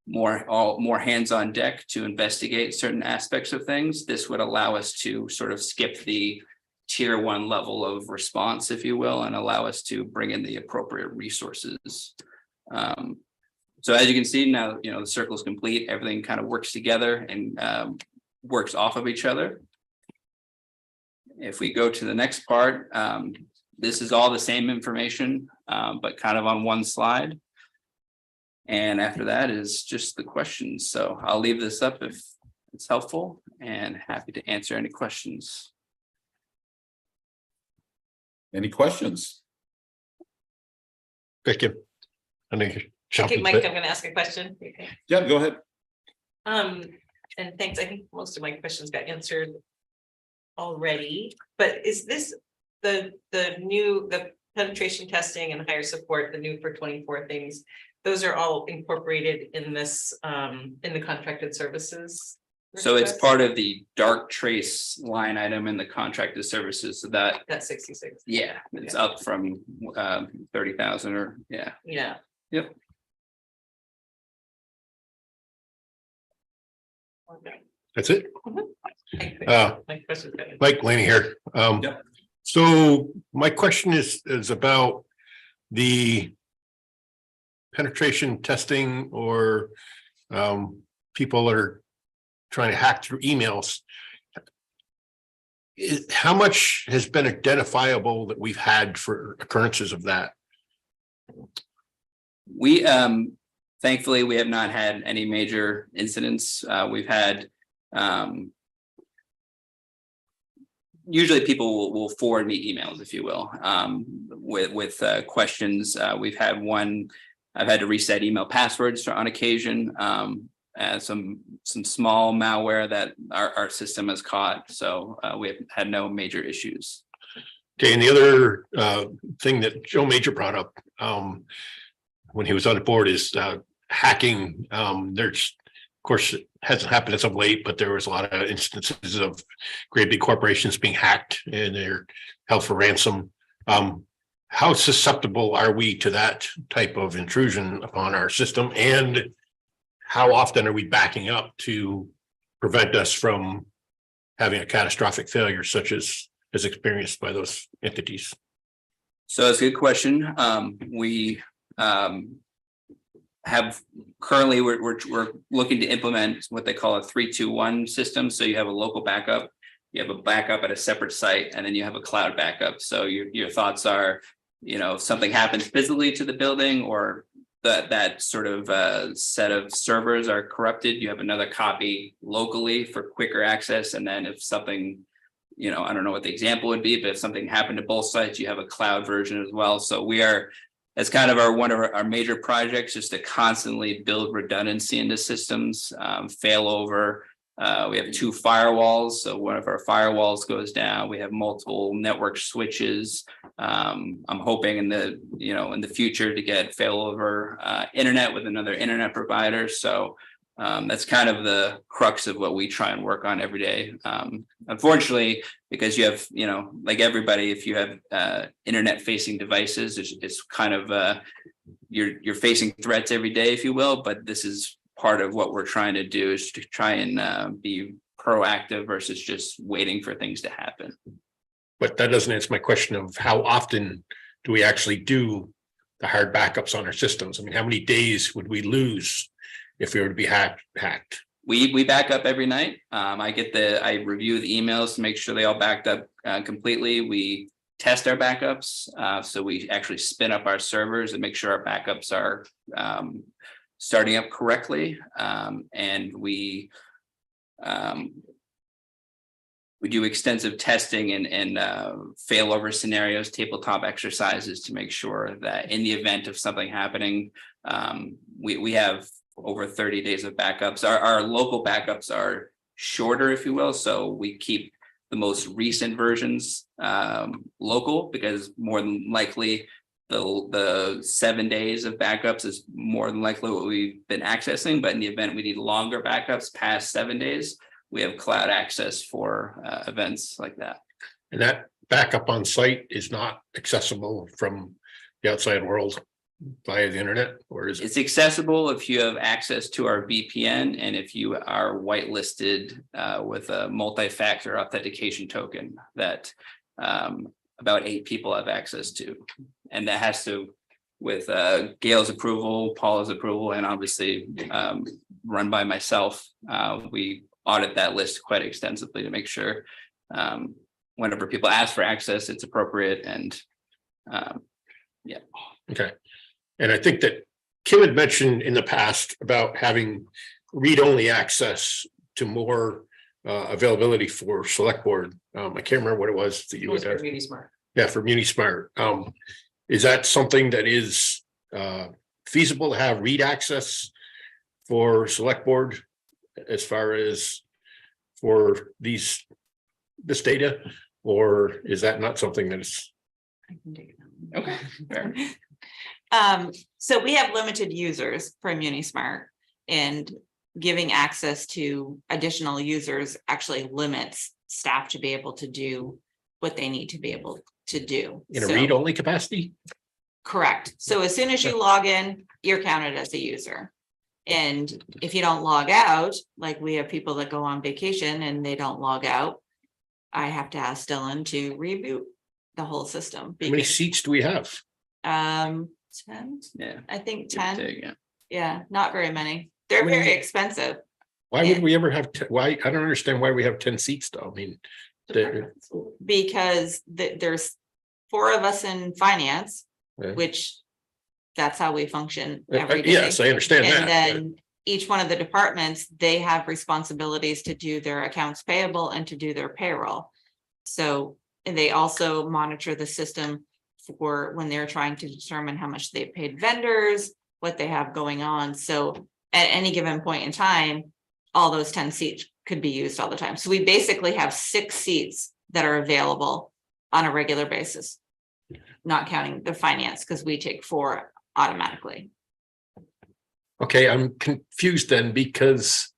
more hands on deck to investigate certain aspects of things. This would allow us to sort of skip the tier 1 level of response, if you will, and allow us to bring in the appropriate resources. So as you can see now, the circle is complete. Everything kind of works together and works off of each other. If we go to the next part, this is all the same information, but kind of on one slide. And after that is just the questions. So I'll leave this up if it's helpful and happy to answer any questions. Any questions? Thank you. I think Okay, Mike, I'm gonna ask a question. Okay. Yeah, go ahead. And thanks. I think most of my questions got answered already, but is this the penetration testing and higher support, the new for 24 things, those are all incorporated in this in the contracted services? So it's request? part of the dark trace line item in the contracted services. So That's 66. yeah, it's up from 30,000 or yeah. Yeah. Yep. Okay. That's it. My question's got answered. Mike Laney here. Yep. So my question is about the penetration testing or people are trying to hack through emails. How much has been identifiable that we've had for occurrences of that? We thankfully we have not had any major incidents. We've had usually people will forward me emails, if you will, with questions. We've had one. I've had to reset email passwords on occasion. Some small malware that our system has caught. So we have had no major issues. Okay, and the other thing that Joe Major brought up when he was on the board is hacking. There's, of course, it hasn't happened as of late, but there was a lot of instances of great big corporations being hacked and they're held for ransom. How susceptible are we to that type of intrusion upon our system? And how often are we backing up to prevent us from having a catastrophic failure such as is experienced by those entities? So it's a good question. We have currently we're looking to implement what they call a 3-2-1 system. So you have a local backup, you have a backup at a separate site, and then you have a cloud backup. So your thoughts are, if something happens physically to the building or that sort of set of servers are corrupted, you have another copy locally for quicker access. And then if something, I don't know what the example would be, but if something happened to both sites, you have a cloud version as well. So we are, as kind of one of our major projects, just to constantly build redundancy into systems, failover. We have 2 firewalls. So one of our firewalls goes down. We have multiple network switches. I'm hoping in the future to get failover internet with another internet provider. So that's kind of the crux of what we try and work on every day. Unfortunately, because you have, like everybody, if you have internet facing devices, it's kind of you're facing threats every day, if you will. But this is part of what we're trying to do, is to try and be proactive versus just waiting for things to happen. But that doesn't answer my question of how often do we actually do the hard backups on our systems? I mean, how many days would we lose if we were to be hacked? We back up every night. I review the emails to make sure they all backed up completely. We test our backups. So we actually spin up our servers and make sure our backups are starting up correctly. And we do extensive testing and failover scenarios, tabletop exercises to make sure that in the event of something happening, we have over 30 days of backups. Our local backups are shorter, if you will. So we keep the most recent versions local, because more than likely the 7 days of backups is more than likely what we've been accessing. But in the event we need longer backups past 7 days, we have cloud access for events like that. And that backup on site is not accessible from the outside world via the internet, or is it? It's accessible if you have access to our VPN and if you are whitelisted with a multi-factor authentication token that about 8 people have access to. And that has to, with Gail's approval, Paula's approval, and obviously run by myself. We audit that list quite extensively to make sure whenever people ask for access, it's appropriate. And yeah. Okay. And I think that Kim had mentioned in the past about having read-only access to more availability for select board. I can't remember what it was that you would have. MuniSmart. Yeah, for MuniSmart. Is that something that is feasible to have read access for select board as far as for this data, or is that not something that is? Okay. Fair. So we have limited users for MuniSmart, and giving access to additional users actually limits staff to be able to do what they need to be able to do. In a So- read-only capacity? Correct. So as soon as you log in, you're counted as a user. And if you don't log out, like we have people that go on vacation and they don't log out, I have to ask Dylan to reboot the whole system. How many seats do we have? 10, Yeah. I think Give or 10. take, yeah. Yeah, not very many. They're How many- very expensive. Why would we ever have, why, I don't understand why we have 10 seats though. I mean, Because there's 4 of us in finance, Yeah. which that's how we function every day. yes, I understand that. And then each one of the departments, they have responsibilities to do their accounts payable and to do their payroll. So, and they also monitor the system for when they're trying to determine how much they paid vendors, what they have going on. So at any given point in time, all those 10 seats could be used all the time. So we basically have 6 seats that are available on a regular basis, not counting the finance, because we take 4 automatically. Okay, I'm confused then, because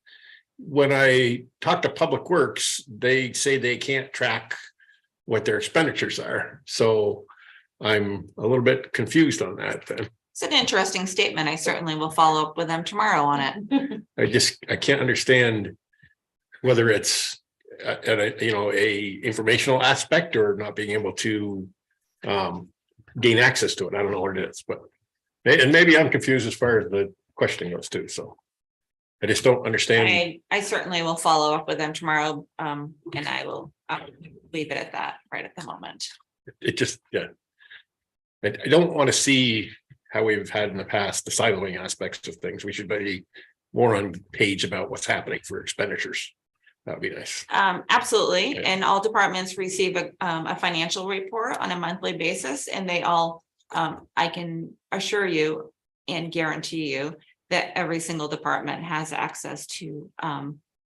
when I talk to Public Works, they say they can't track what their expenditures are. So I'm a little bit confused on that then. It's an interesting statement. I certainly will follow up with them tomorrow on it. I can't understand whether it's a informational aspect or not being able to gain access to it. I don't know what it is, but and maybe I'm confused as far as the questioning goes too. So I just don't understand. I certainly will follow up with them tomorrow, and I will leave it at that right at the moment. It just, yeah. I don't want to see how we've had in the past, the siloing aspects of things. We should be more on page about what's happening for expenditures. That would be nice. Absolutely. Okay. And all departments receive a financial report on a monthly basis, and they all, I can assure you and guarantee you that every single department has access to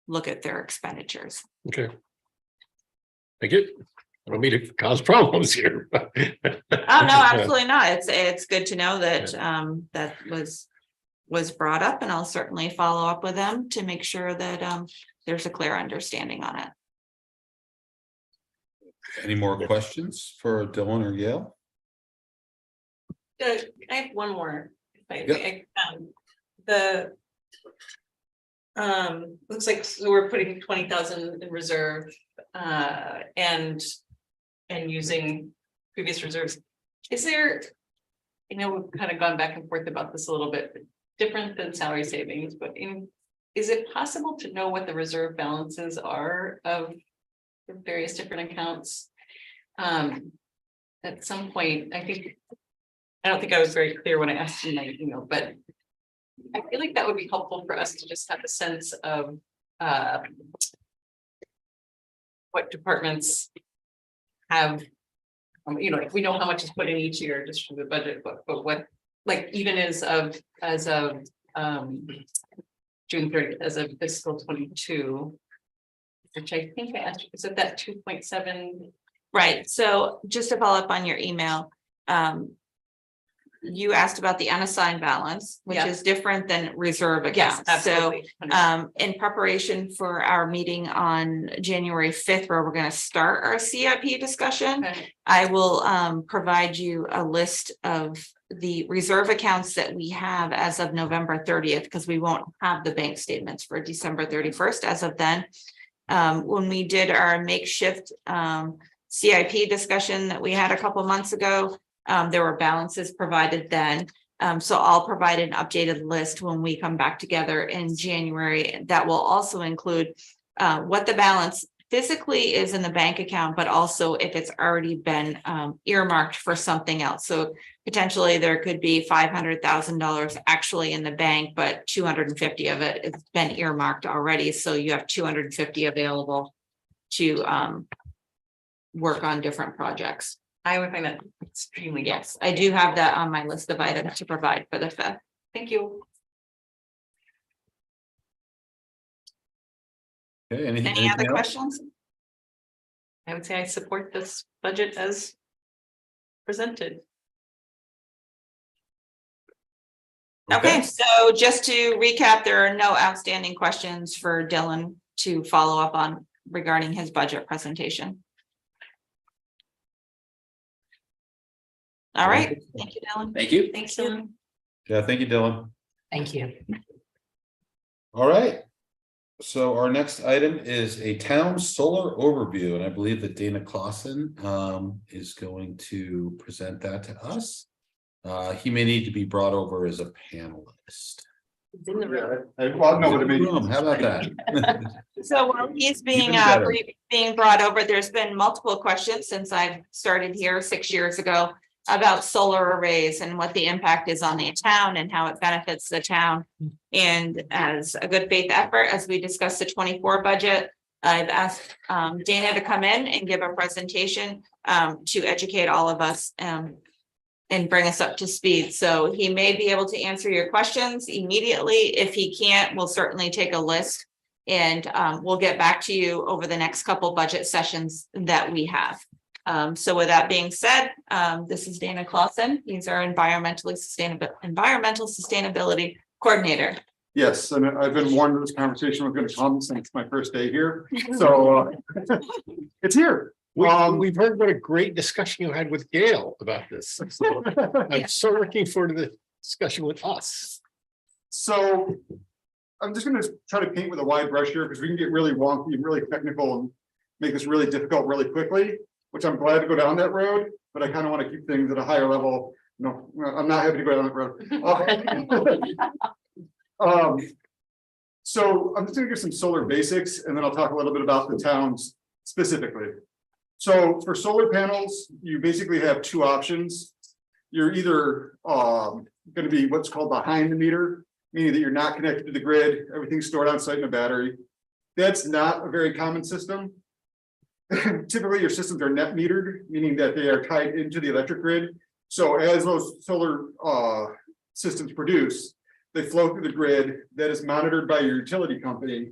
look at their expenditures. Okay. Thank you. I don't mean to cause problems here. Oh, no, absolutely not. It's good to know that that was brought up, and I'll certainly follow up with them to make sure that there's a clear understanding on it. Any more questions for Dylan or Gail? I have one more. Yeah. Looks like so we're putting 20,000 in reserve and using previous reserves. Is there, we've kind of gone back and forth about this a little bit, different than salary savings, but is it possible to know what the reserve balances are of the various different accounts? At some point, I don't think I was very clear when I asked you my email, but I feel like that would be helpful for us to just have a sense of what departments have, if we know how much is put in each year just from the budget, but what, like even as of June 30th, as of fiscal 22, which I think I asked, is it that 2.7? Right, so just to follow up on your email, you asked about the unassigned balance, which Yeah. is different than reserve Yes, accounts. So absolutely. in preparation for our meeting on January 5th, where we're gonna start our CIP discussion, Okay. I will provide you a list of the reserve accounts that we have as of November 30th, because we won't have the bank statements for December 31st as of then. When we did our makeshift CIP discussion that we had a couple months ago, there were balances provided then. So I'll provide an updated list when we come back together in January. That will also include what the balance physically is in the bank account, but also if it's already been earmarked for something else. So potentially there could be $500,000 actually in the bank, but 250 of it has been earmarked already. So you have 250 available to work on different projects. I would find that extremely. Yes, I do have that on my list of items to provide for the 5th. Thank you. Okay, Any anything other else? questions? I would say I support this budget as presented. Okay, so just to recap, there are no outstanding questions for Dylan to follow up on regarding his budget presentation. All right, thank you, Dylan. Thank you. Thanks, Dylan. Yeah, thank you, Dylan. Thank you. All right. So our next item is a town solar overview, and I believe that Dana Clausen is going to present that to us. He may need to be brought over as a panelist. In the room. Well, no, how about that? So while he's being Even better. being brought over, there's been multiple questions since I've started here 6 years ago about solar arrays and what the impact is on the town and how it benefits the town. And as a good faith effort, as we discussed the 24 budget, I've asked Dana to come in and give a presentation to educate all of us and bring us up to speed. So he may be able to answer your questions immediately. If he can't, we'll certainly take a list and we'll get back to you over the next couple budget sessions that we have. So with that being said, this is Dana Clausen. He's our environmental sustainability coordinator. Yes, and I've been warned that this conversation was going to come since my first day here. So it's here. We've heard what a great discussion you had with Gail about this. So I'm so looking forward to the discussion with us. So I'm just going to try to paint with a wide brush here because we can get really wonky and really technical and make this really difficult really quickly, which I'm glad to go down that road, but I kind of want to keep things at a higher level. No, I'm not happy to go down that road. So I'm just going to give some solar basics and then I'll talk a little bit about the towns specifically. So for solar panels, you basically have two options. You're either going to be what's called behind the meter, meaning that you're not connected to the grid, everything's stored on site in a battery. That's not a very common system. Typically, your systems are net metered, meaning that they are tied into the electric grid. So as those solar systems produce, they flow through the grid that is monitored by your utility company.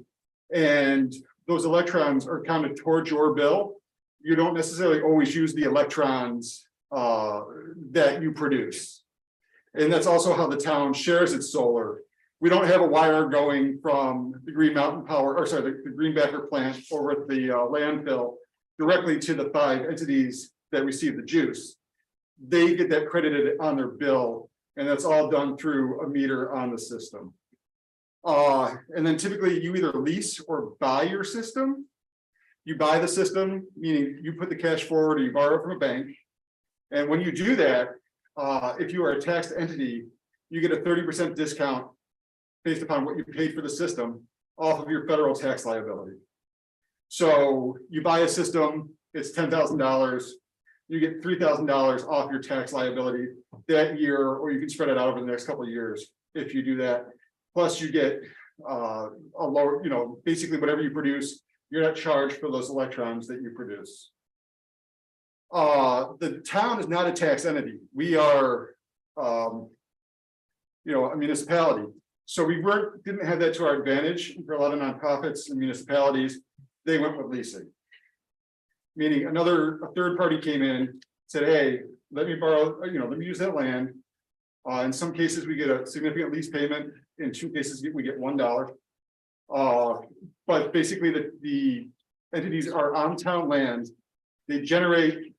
And those electrons are counted towards your bill. You don't necessarily always use the electrons that you produce. And that's also how the town shares its solar. We don't have a wire going from the Green Mountain Power, or sorry, the Greenbacker plant over at the landfill directly to the 5 entities that receive the juice. They get that credited on their bill, and that's all done through a meter on the system. And then typically you either lease or buy your system. You buy the system, meaning you put the cash forward or you borrow from a bank. And when you do that, if you are a taxed entity, you get a 30% discount based upon what you paid for the system off of your federal tax liability. So you buy a system, it's $10,000, you get $3,000 off your tax liability that year, or you can spread it out over the next couple of years if you do that. Plus you get a lower, basically whatever you produce, you're not charged for those electrons that you produce. The town is not a tax entity. We are, a municipality. So we didn't have that to our advantage for a lot of nonprofits and municipalities. they went with leasing. Meaning a third party came in, said, hey, let me borrow, let me use that land. In some cases, we get a significant lease payment. In 2 cases, we get $1. But basically the entities are on town land. They generate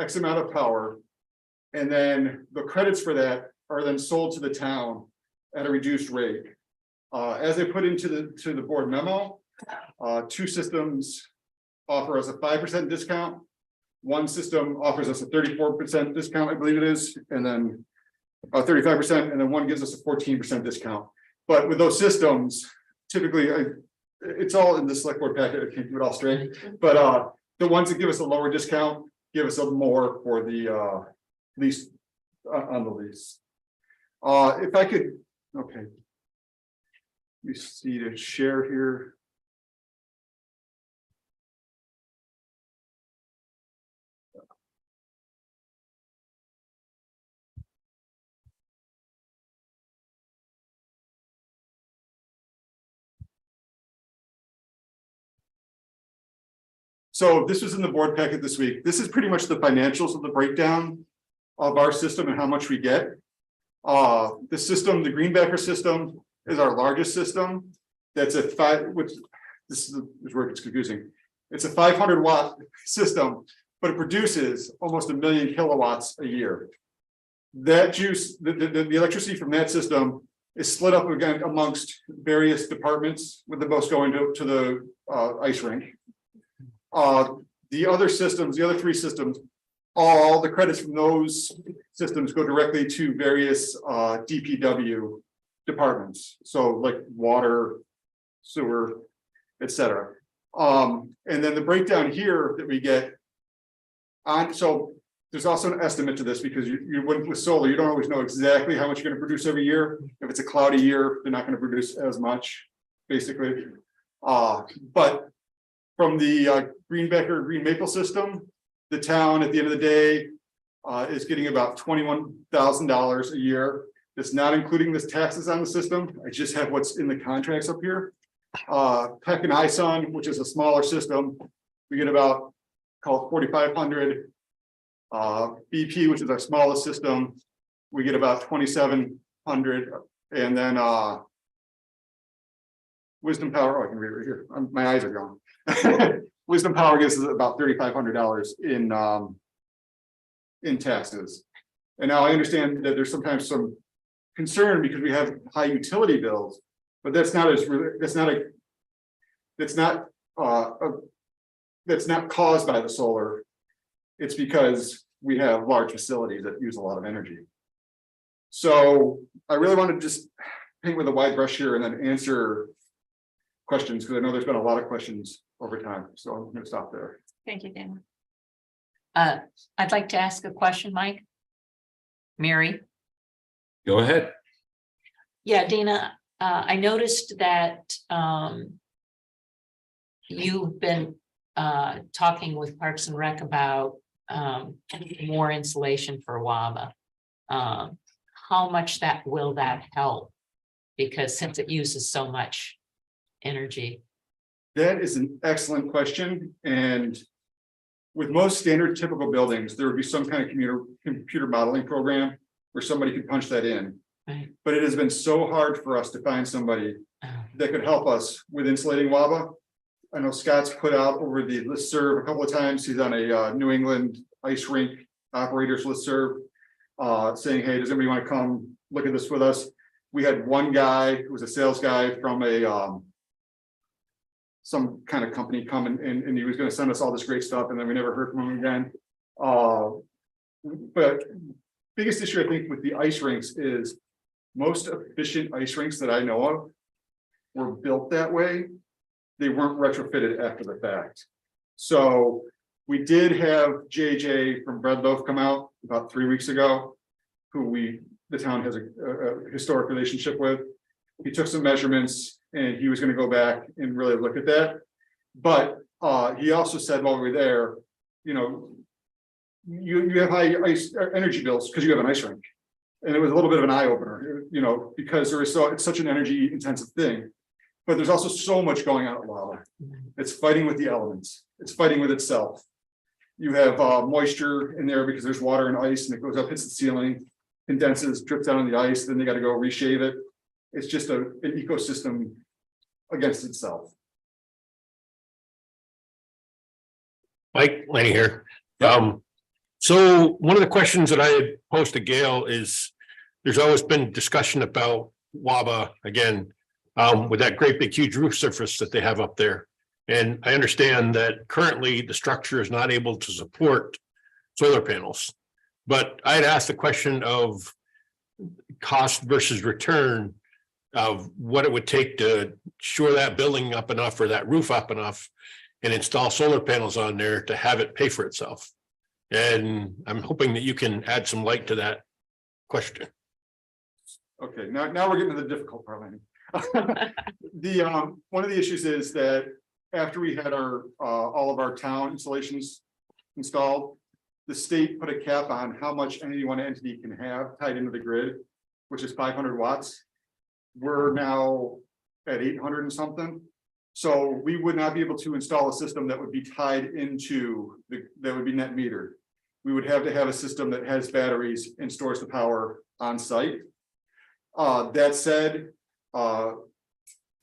X amount of power. And then the credits for that are then sold to the town at a reduced rate. As I put into the board memo, 2 systems offer us a 5% discount. 1 system offers us a 34% discount, I believe it is, and then 35%, and then 1 gives us a 14% discount. But with those systems, typically, it's all in the select board packet. I can't do it all straight, but the ones that give us a lower discount give us a more for the lease on the lease. If I could, okay. You see to share here. So this was in the board packet this week. This is pretty much the financials of the breakdown of our system and how much we get. The system, the Greenbacker system, is our largest system. That's at 5, which this is where it's confusing. It's a 500 watt system, but it produces almost 1 million kilowatts a year. That juice, the electricity from that system is split up again amongst various departments, with the most going to the ice rink. The other systems, the other 3 systems, all the credits from those systems go directly to various DPW departments. So like water, sewer, etc. And then the breakdown here that we get on, so there's also an estimate to this, because you wouldn't, with solar, you don't always know exactly how much you're going to produce every year. If it's a cloudy year, they're not going to produce as much, basically. But from the Greenbacker Green Maple system, the town at the end of the day is getting about $21,000 a year. It's not including the taxes on the system. I just have what's in the contracts up here. Peck and ISON, which is a smaller system, we get about, call it 4,500. BP, which is our smallest system, we get about 2,700, and then Wisdom Power. Oh, I can read it right here. My eyes are gone. Wisdom Power gives us about $3,500 in taxes. And now I understand that there's sometimes some concern because we have high utility bills, but that's not caused by the solar. It's because we have large facilities that use a lot of energy. So I really want to just paint with a wide brush here and then answer questions, because I know there's been a lot of questions over time. So I'm going to stop there. Thank you, Dana. I'd like to ask a question, Mike. Mary? Go ahead. Yeah, Dana, I noticed that you've been talking with Parks and Rec about more insulation for WABA. How much will that help? Because since it uses so much energy. That is an excellent question. And with most standard typical buildings, there would be some kind of computer modeling program where somebody could punch that in. Right. But it has been so hard for us to find somebody that could help us with insulating WABA. I know Scott's put out over the listserv a couple of times. He's on a New England ice rink operators listserv, saying, hey, does anybody want to come look at this with us? We had one guy who was a sales guy from some kind of company come and he was going to send us all this great stuff, and then we never heard from him again. But biggest issue I think with the ice rinks is most efficient ice rinks that I know of were built that way. They weren't retrofitted after the fact. So we did have JJ from Bread Loaf come out about 3 weeks ago, who the town has a historic relationship with. He took some measurements and he was going to go back and really look at that. But he also said while we were there, you have high energy bills because you have an ice rink. And it was a little bit of an eye opener, because it's such an energy intensive thing. But there's also so much going on at Lava. It's fighting with the elements. It's fighting with itself. You have moisture in there because there's water and ice, and it goes up, hits the ceiling, condenses, drips down on the ice, then they got to go reshave it. It's just an ecosystem against itself. Mike, Lenny here. So one of the questions that I had posed to Gail is, there's always been discussion about WABA again, with that great big huge roof surface that they have up there. And I understand that currently the structure is not able to support solar panels. But I had asked the question of cost versus return of what it would take to shore that building up enough or that roof up enough and install solar panels on there to have it pay for itself. And I'm hoping that you can add some light to that question. Okay, now we're getting to the difficult part, Lenny. One of the issues is that after we had our all of our town installations installed, the state put a cap on how much any one entity can have tied into the grid, which is 500 watts. We're now at 800 and something. So we would not be able to install a system that would be tied into that would be net metered. We would have to have a system that has batteries and stores the power on site. That said,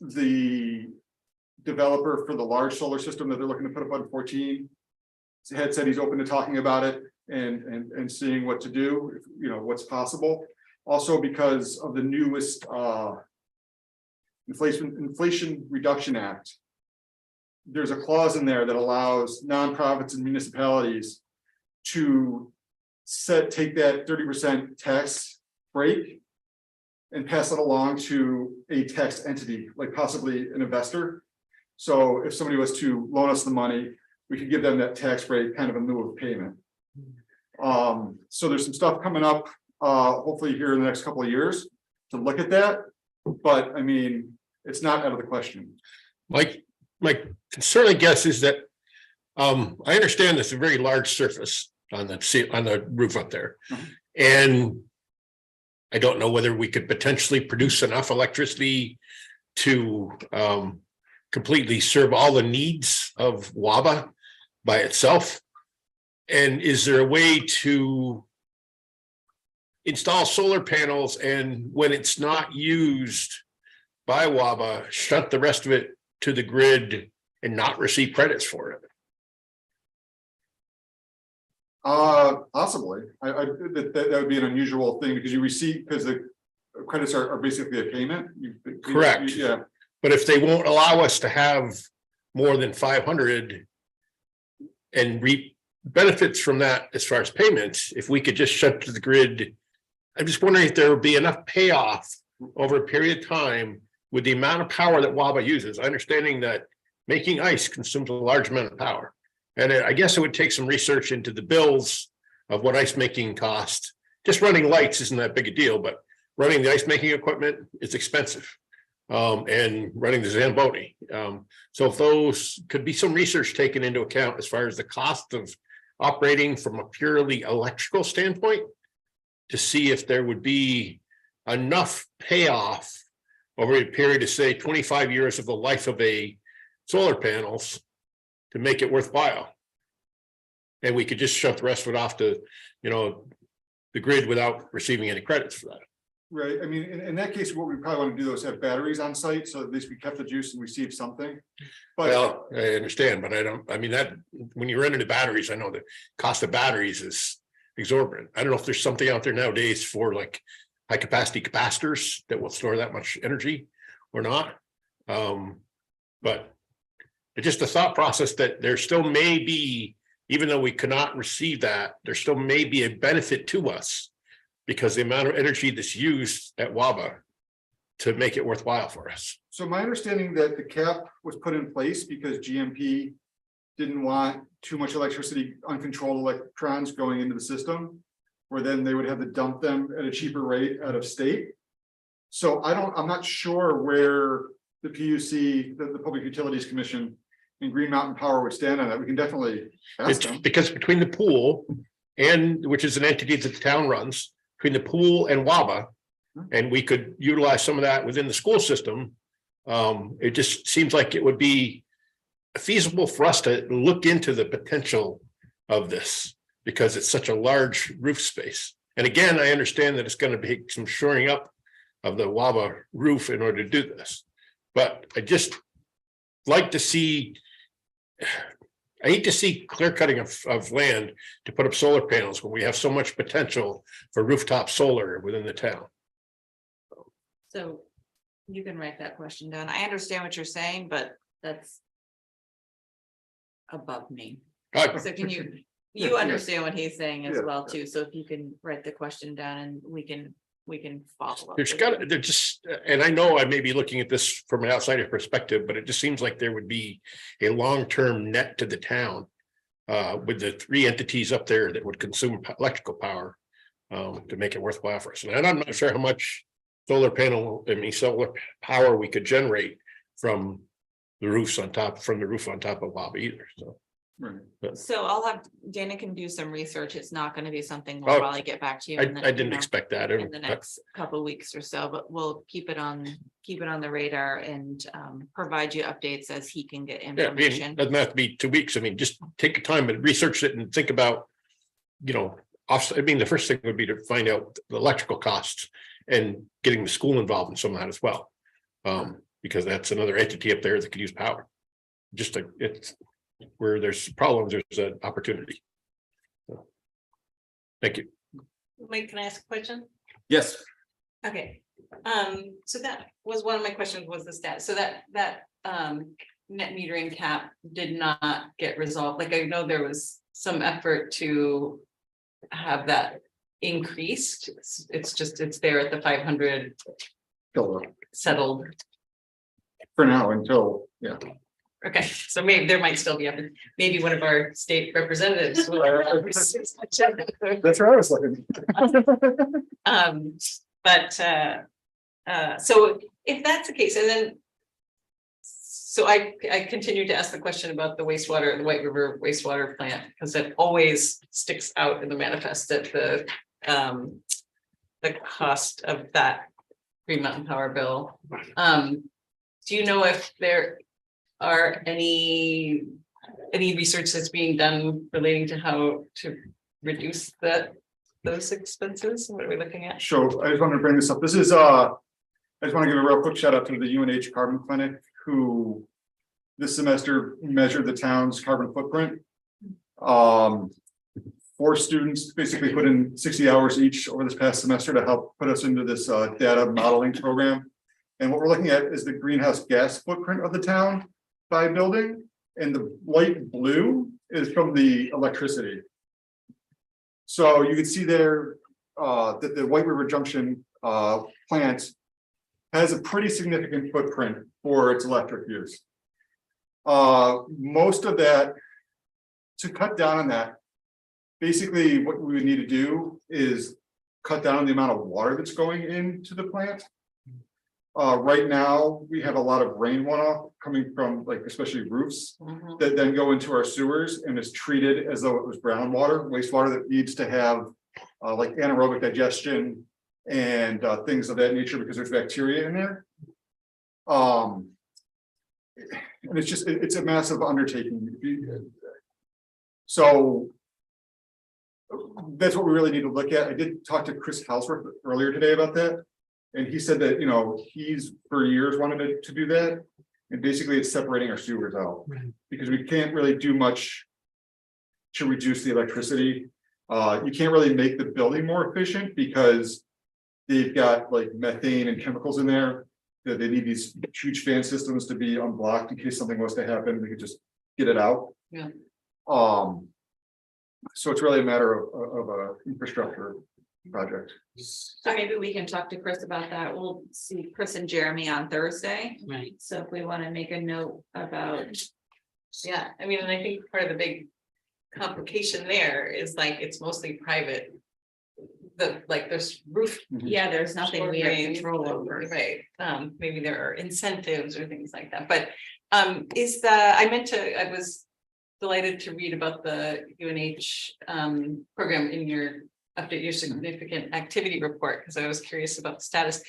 the developer for the large solar system that they're looking to put up on 14 had said he's open to talking about it and seeing what to do, you know, what's possible. Also, because of the newest Inflation Reduction Act, there's a clause in there that allows nonprofits and municipalities to take that 30% tax break and pass it along to a tax entity, like possibly an investor. So if somebody was to loan us the money, we could give them that tax break kind of in lieu of payment. So there's some stuff coming up, hopefully here in the next couple of years to look at that. But I mean, it's not out of the question. My concern, I guess, is that I understand this is a very large surface on the roof up there. And I don't know whether we could potentially produce enough electricity to completely serve all the needs of WABA by itself. And is there a way to install solar panels and when it's not used by WABA, shut the rest of it to the grid and not receive credits for it? Possibly. That would be an unusual thing because the credits are basically a payment. Correct. Yeah. But if they won't allow us to have more than 500 and reap benefits from that as far as payments, if we could just shut to the grid, I'm just wondering if there would be enough payoff over a period of time with the amount of power that WABA uses, understanding that making ice consumes a large amount of power. And I guess it would take some research into the bills of what ice making costs. Just running lights isn't that big a deal, but running the ice making equipment is expensive. And running the Zamboni. So if those could be some research taken into account as far as the cost of operating from a purely electrical standpoint to see if there would be enough payoff over a period of, say, 25 years of the life of a solar panels to make it worthwhile. And we could just shut the rest of it off to, you know, the grid without receiving any credits for that. Right. I mean, in that case, what we probably want to do is have batteries on site, so at least we kept the juice and received something. But well, I understand, but I mean, that when you run into batteries, I know the cost of batteries is exorbitant. I don't know if there's something out there nowadays for like high capacity capacitors that will store that much energy or not. But it's just a thought process that there still may be, even though we cannot receive that, there still may be a benefit to us because the amount of energy that's used at WABA to make it worthwhile for us. So my understanding that the cap was put in place because GMP didn't want too much electricity, uncontrolled electrons going into the system, where then they would have to dump them at a cheaper rate out of state. So I'm not sure where the PUC, the Public Utilities Commission and Green Mountain Power would stand on that. We can definitely ask them. Because between the pool and, which is an entity that the town runs, between the pool and WABA, and we could utilize some of that within the school system It just seems like it would be feasible for us to look into the potential of this because it's such a large roof space. And again, I understand that it's going to be some shoring up of the Waba roof in order to do this. But I just like to see, I hate to see clear cutting of land to put up solar panels when we have so much potential for rooftop solar within the town. So you can write that question down. I understand what you're saying, but that's above me. So can you understand what he's saying as well too? So if you can write the question down and we can follow up. They're just, and I know I may be looking at this from an outsider perspective, but it just seems like there would be a long-term net to the town with the 3 entities up there that would consume electrical power to make it worthwhile for us. And I'm not sure how much solar power we could generate from the roofs on top, from the roof on top of Bob either. So. Right. So I'll have, Dana can do some research. It's not going to be something we'll probably get back to you. I didn't expect that in the next couple of weeks or so, but we'll keep it on the radar and provide you updates as he can get information. Yeah, I mean, doesn't have to be 2 weeks. I mean, just take the time and research it and think about, you know, I mean, the first thing would be to find out the electrical costs and getting the school involved in some of that as well. Because that's another entity up there that could use power. It's where there's problems, there's an opportunity. So, thank you. Mike, can I ask a question? Yes. Okay, so that was one of my questions was the stat. So that net metering cap did not get resolved. Like I know there was some effort to have that increased. It's there at the 500 settled. For now, until, yeah. Okay, so maybe there might still be, maybe one of our state representatives will. That's where I was looking. So if that's the case, and then. So I continue to ask the question about the wastewater, the White River wastewater plant, because it always sticks out in the manifest that the cost of that Green Mountain Power bill. Do you know if there are any research that's being done relating to how to reduce those expenses? What are we looking at? So I just wanted to bring this up. This is I just want to give a real quick shout out to the UNH Carbon Clinic, who this semester measured the town's carbon footprint. 4 students basically put in 60 hours each over this past semester to help put us into this data modeling program. And what we're looking at is the greenhouse gas footprint of the town by building, and the light blue is from the electricity. So you can see there that the White River Junction plant has a pretty significant footprint for its electric use. Most of that, to cut down on that, basically what we would need to do is cut down on the amount of water that's going into the plant. Right now, we have a lot of rain runoff coming from, like, especially roofs that then go into our sewers and is treated as though it was groundwater, wastewater that needs to have like anaerobic digestion and things of that nature because there's bacteria in there. And it's a massive undertaking. So that's what we really need to look at. I did talk to Chris Halsworth earlier today about that. And he said that, you know, he's for years wanted to do that. And basically it's separating our sewers out because we can't really do much to reduce the electricity. You can't really make the building more efficient because they've got like methane and chemicals in there. That they need these huge fan systems to be unblocked in case something was to happen. We could just get it out. Yeah. So it's really a matter of a infrastructure project. So maybe we can talk to Chris about that. We'll see Chris and Jeremy on Thursday. Right. So if we want to make a note about. Yeah, I mean, and I think part of the big complication there is like, it's mostly private. There's roof. Yeah, there's nothing we have control over. Right, maybe there are incentives or things like that, but I was delighted to read about the UNH program in your update, your significant activity report, because I was curious about the status.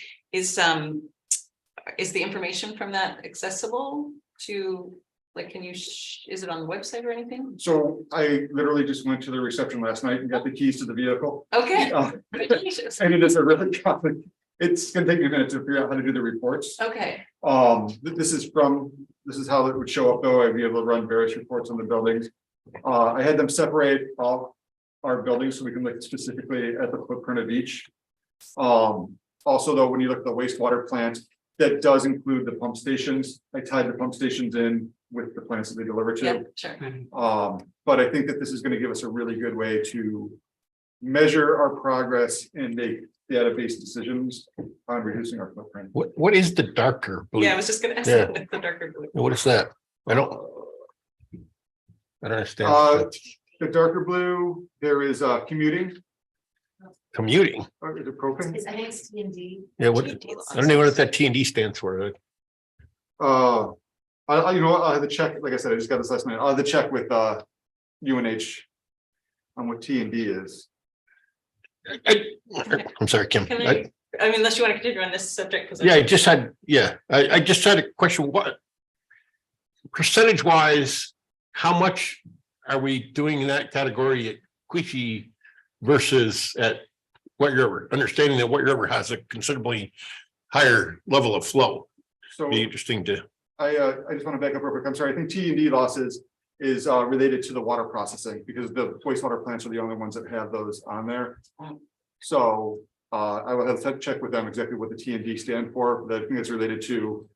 is the information from that accessible to, like, can you, is it on the website or anything? So I literally just went to the reception last night and got the keys to the vehicle. Okay. And it is a really complicated, it's gonna take me a minute to figure out how to do the reports. Okay, This is how it would show up though. I'd be able to run various reports on the buildings. I had them separate all our buildings so we can look specifically at the footprint of each. Also though, when you look at the wastewater plant, that does include the pump stations. I tied the pump stations in with the plants that they deliver to. yeah, sure. But I think that this is going to give us a really good way to measure our progress and make data-based decisions on reducing our footprint. What is the darker blue? Yeah, I was just gonna ask Yeah. the darker blue. What is that? I don't understand. The darker blue, there is commuting. Commuting. Or is it propane? I think it's T&D. Yeah, what, I don't even know what that T&D stands for. You know what, I'll have to check, like I said, I just got this last night. I'll have to check with UNH on what T&D is. I'm sorry, Kim. Can I mean, unless you want to continue on this subject, because Yeah, I just had a question. What percentage wise, how much are we doing in that category at Quechee versus at White River? Understanding that White River has a considerably higher level of flow. So Be interesting to. I just want to back up real quick. I'm sorry. I think T&D losses is related to the water processing because the wastewater plants are the only ones that have those on there. So I will have to check with them exactly what the T&D stand for. But I think it's related to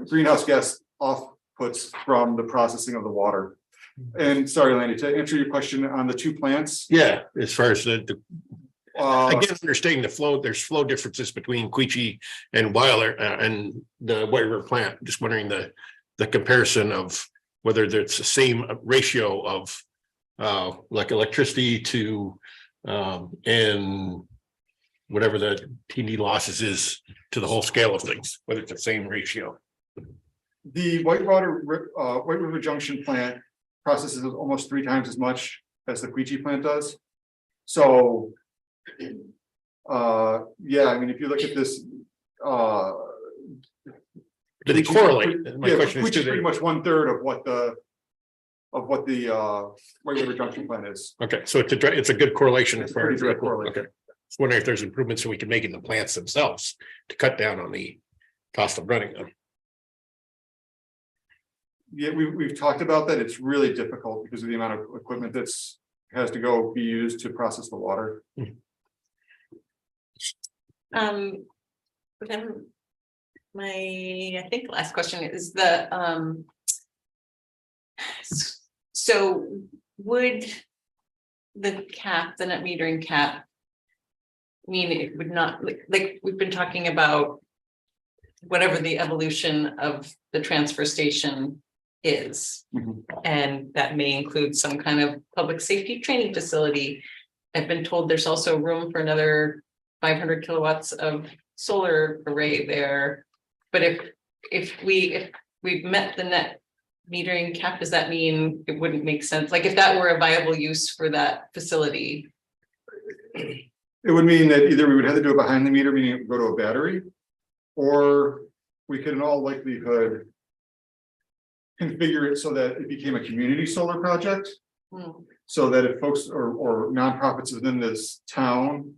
greenhouse gas offputs from the processing of the water. And sorry, Landy, to answer your question on the two plants. Yeah, as far as again, understanding the flow, there's flow differences between Quechee and Weiler and the White River plant. Just wondering the comparison of whether there's the same ratio of like electricity to and whatever the TD losses is to the whole scale of things, whether it's the same ratio. The White River Junction plant processes almost 3 times as much as the Quechee plant does. So yeah, I mean, if you look at this, do they correlate? My question is, Quechee is pretty much 1/3 of what the White River Junction plant is. Okay, so it's a good correlation as It's far pretty as direct correlation. okay. Just wondering if there's improvements that we can make in the plants themselves to cut down on the cost of running them. Yeah, we've talked about that. It's really difficult because of the amount of equipment that's has to go be used to process the water. Then I think last question is so would the cap, the net metering cap, mean it would not, like we've been talking about whatever the evolution of the transfer station is, and that may include some kind of public safety training facility. I've been told there's also room for another 500 kilowatts of solar array there. But if we've met the net metering cap, does that mean it wouldn't make sense? Like if that were a viable use for that facility? It would mean that either we would have to do it behind the meter, meaning it would go to a battery, or we could in all likelihood configure it so that it became a community solar project. So that if folks or nonprofits within this town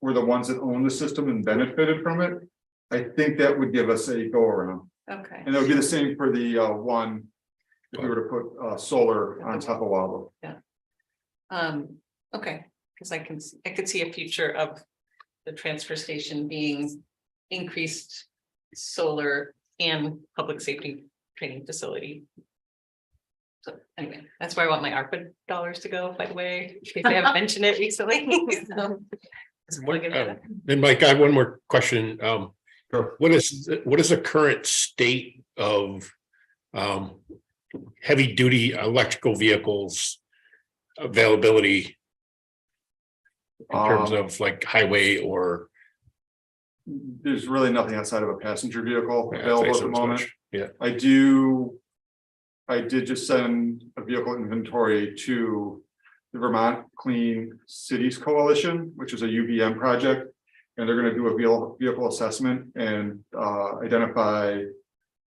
were the ones that own the system and benefited from it, I think that would give us a go around. Okay. And it would be the same for the one if we were to put solar on top of Wallow. Yeah. Okay, because I could see a future of the transfer station being increased solar and public safety training facility. So anyway, that's where I want my ARPA dollars to go, by the way, in case I haven't mentioned it recently. Then Mike, I have one more question. What is the current state of heavy duty electrical vehicles availability in terms of like highway or? There's really nothing outside of a passenger vehicle available at the moment. Yeah, I did just send a vehicle inventory to the Vermont Clean Cities Coalition, which is a UVM project. And they're gonna do a vehicle assessment and identify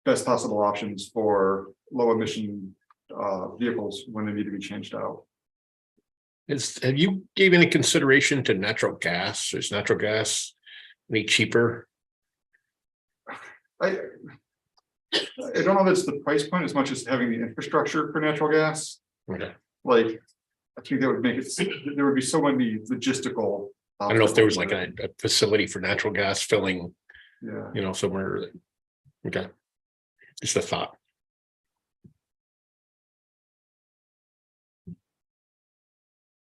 best possible options for low emission vehicles when they need to be changed out. Have you gave any consideration to natural gas? Is natural gas any cheaper? I don't know if it's the price point as much as having the infrastructure for natural gas. Okay. Like, I think that would make it, there would be so many logistical. I don't know if there was like a facility for natural gas filling, Yeah. you know, somewhere. Okay. Just a thought.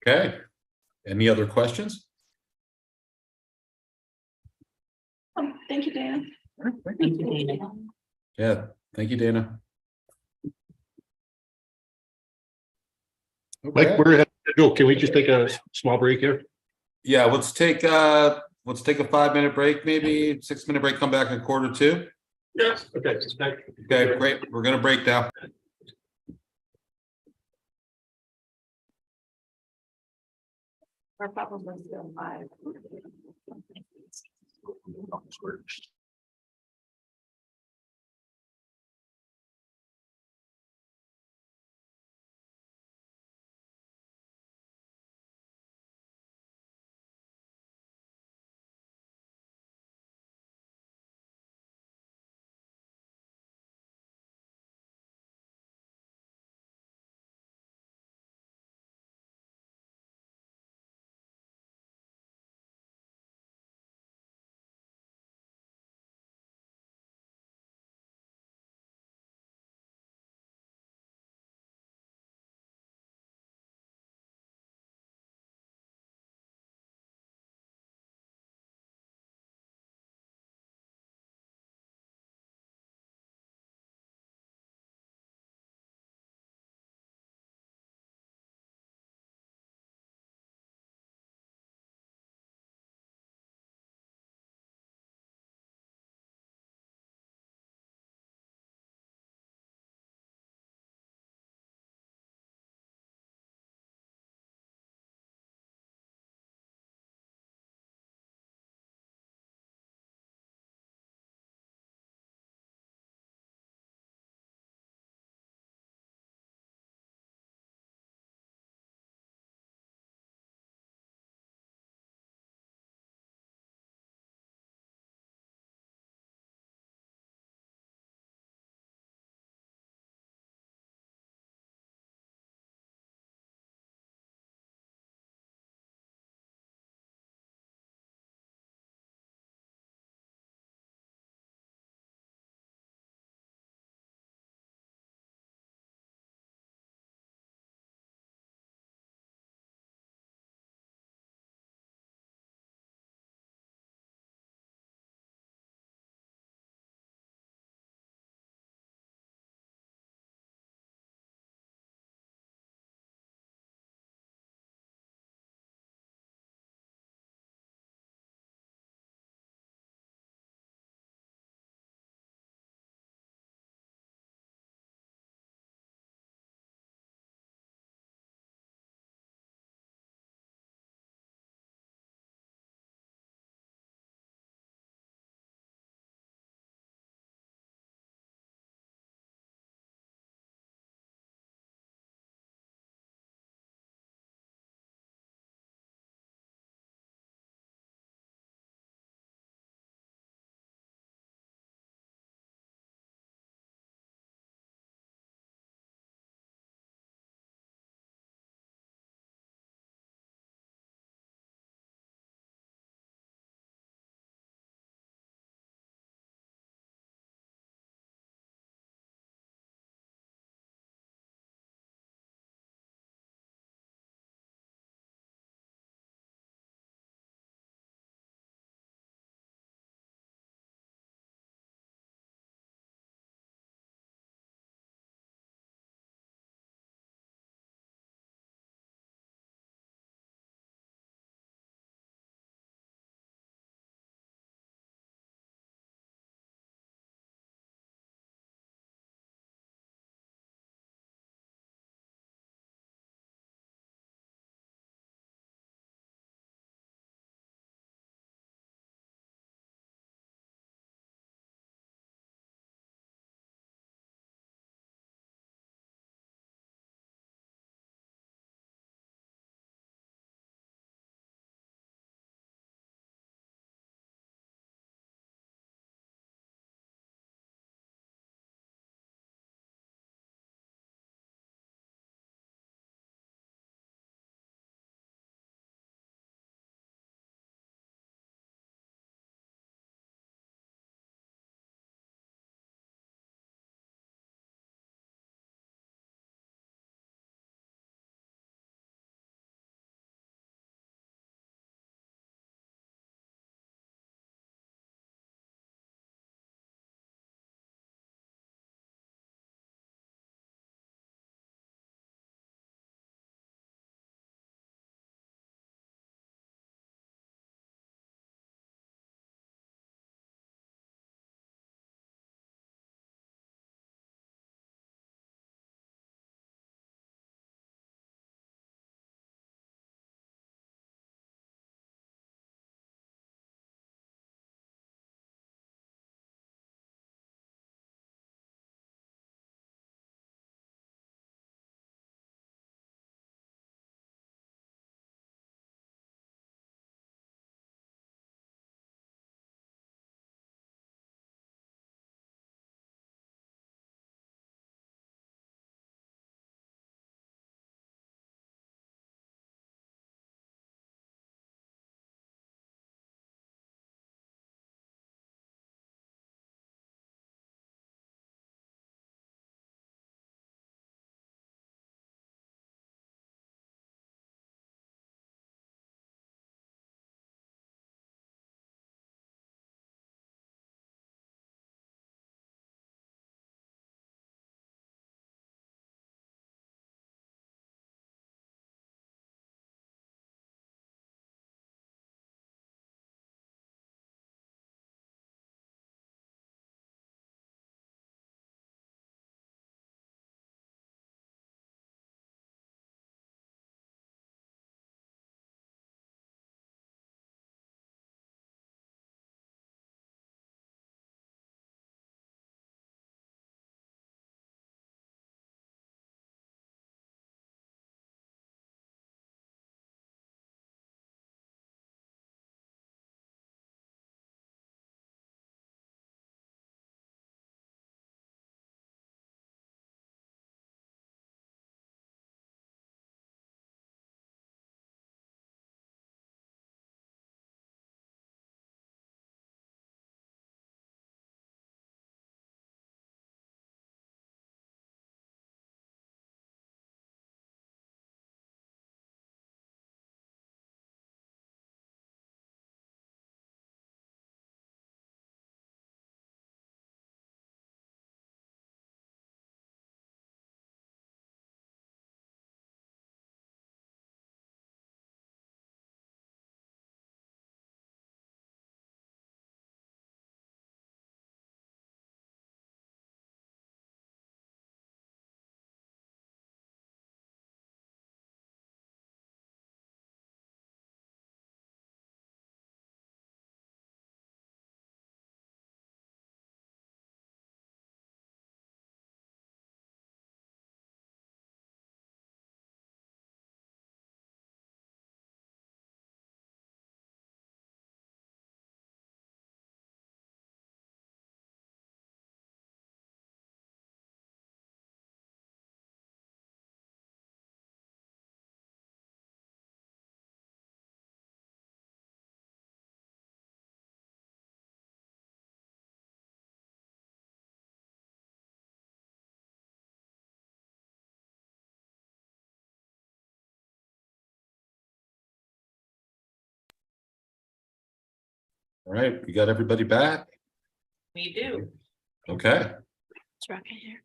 Okay. Any other questions? Thank you, Dana. Thank you, Dana. Yeah, thank you, Dana. Mike, we're ahead of schedule. Can we just take a small break here? Yeah, let's take a 5-minute break, maybe 6-minute break, come back at 1:45. Yes. Okay. Okay, great. We're gonna break now. We're probably still live. All right, we got everybody back. We do. Okay, It's rocking here.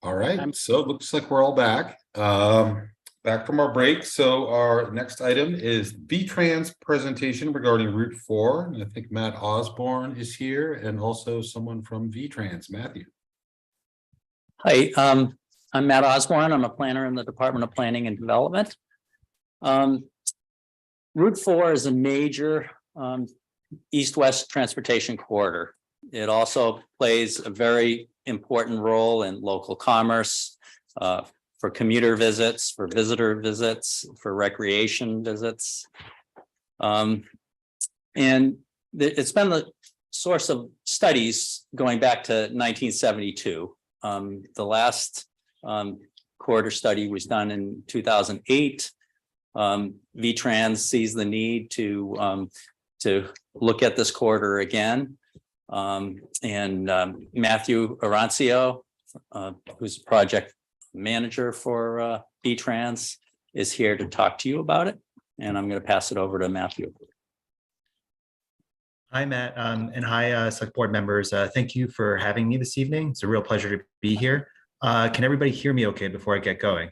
all right, so it looks like we're all back. Back from our break. So our next item is VTRANS presentation regarding Route 4. And I think Matt Osborne is here and also someone from VTRANS, Matthew. Hi, I'm Matt Osborne. I'm a planner in the Department of Planning and Development. Route 4 is a major east-west transportation corridor. It also plays a very important role in local commerce, for commuter visits, for visitor visits, for recreation visits. And it's been the source of studies going back to 1972. The last corridor study was done in 2008. VTRANS sees the need to look at this corridor again. Matthew Arancio, who's project manager for VTRANS, is here to talk to you about it. And I'm going to pass it over to Matthew. Hi, Matt, and hi, select board members. Thank you for having me this evening. It's a real pleasure to be here. Can everybody hear me okay before I get going?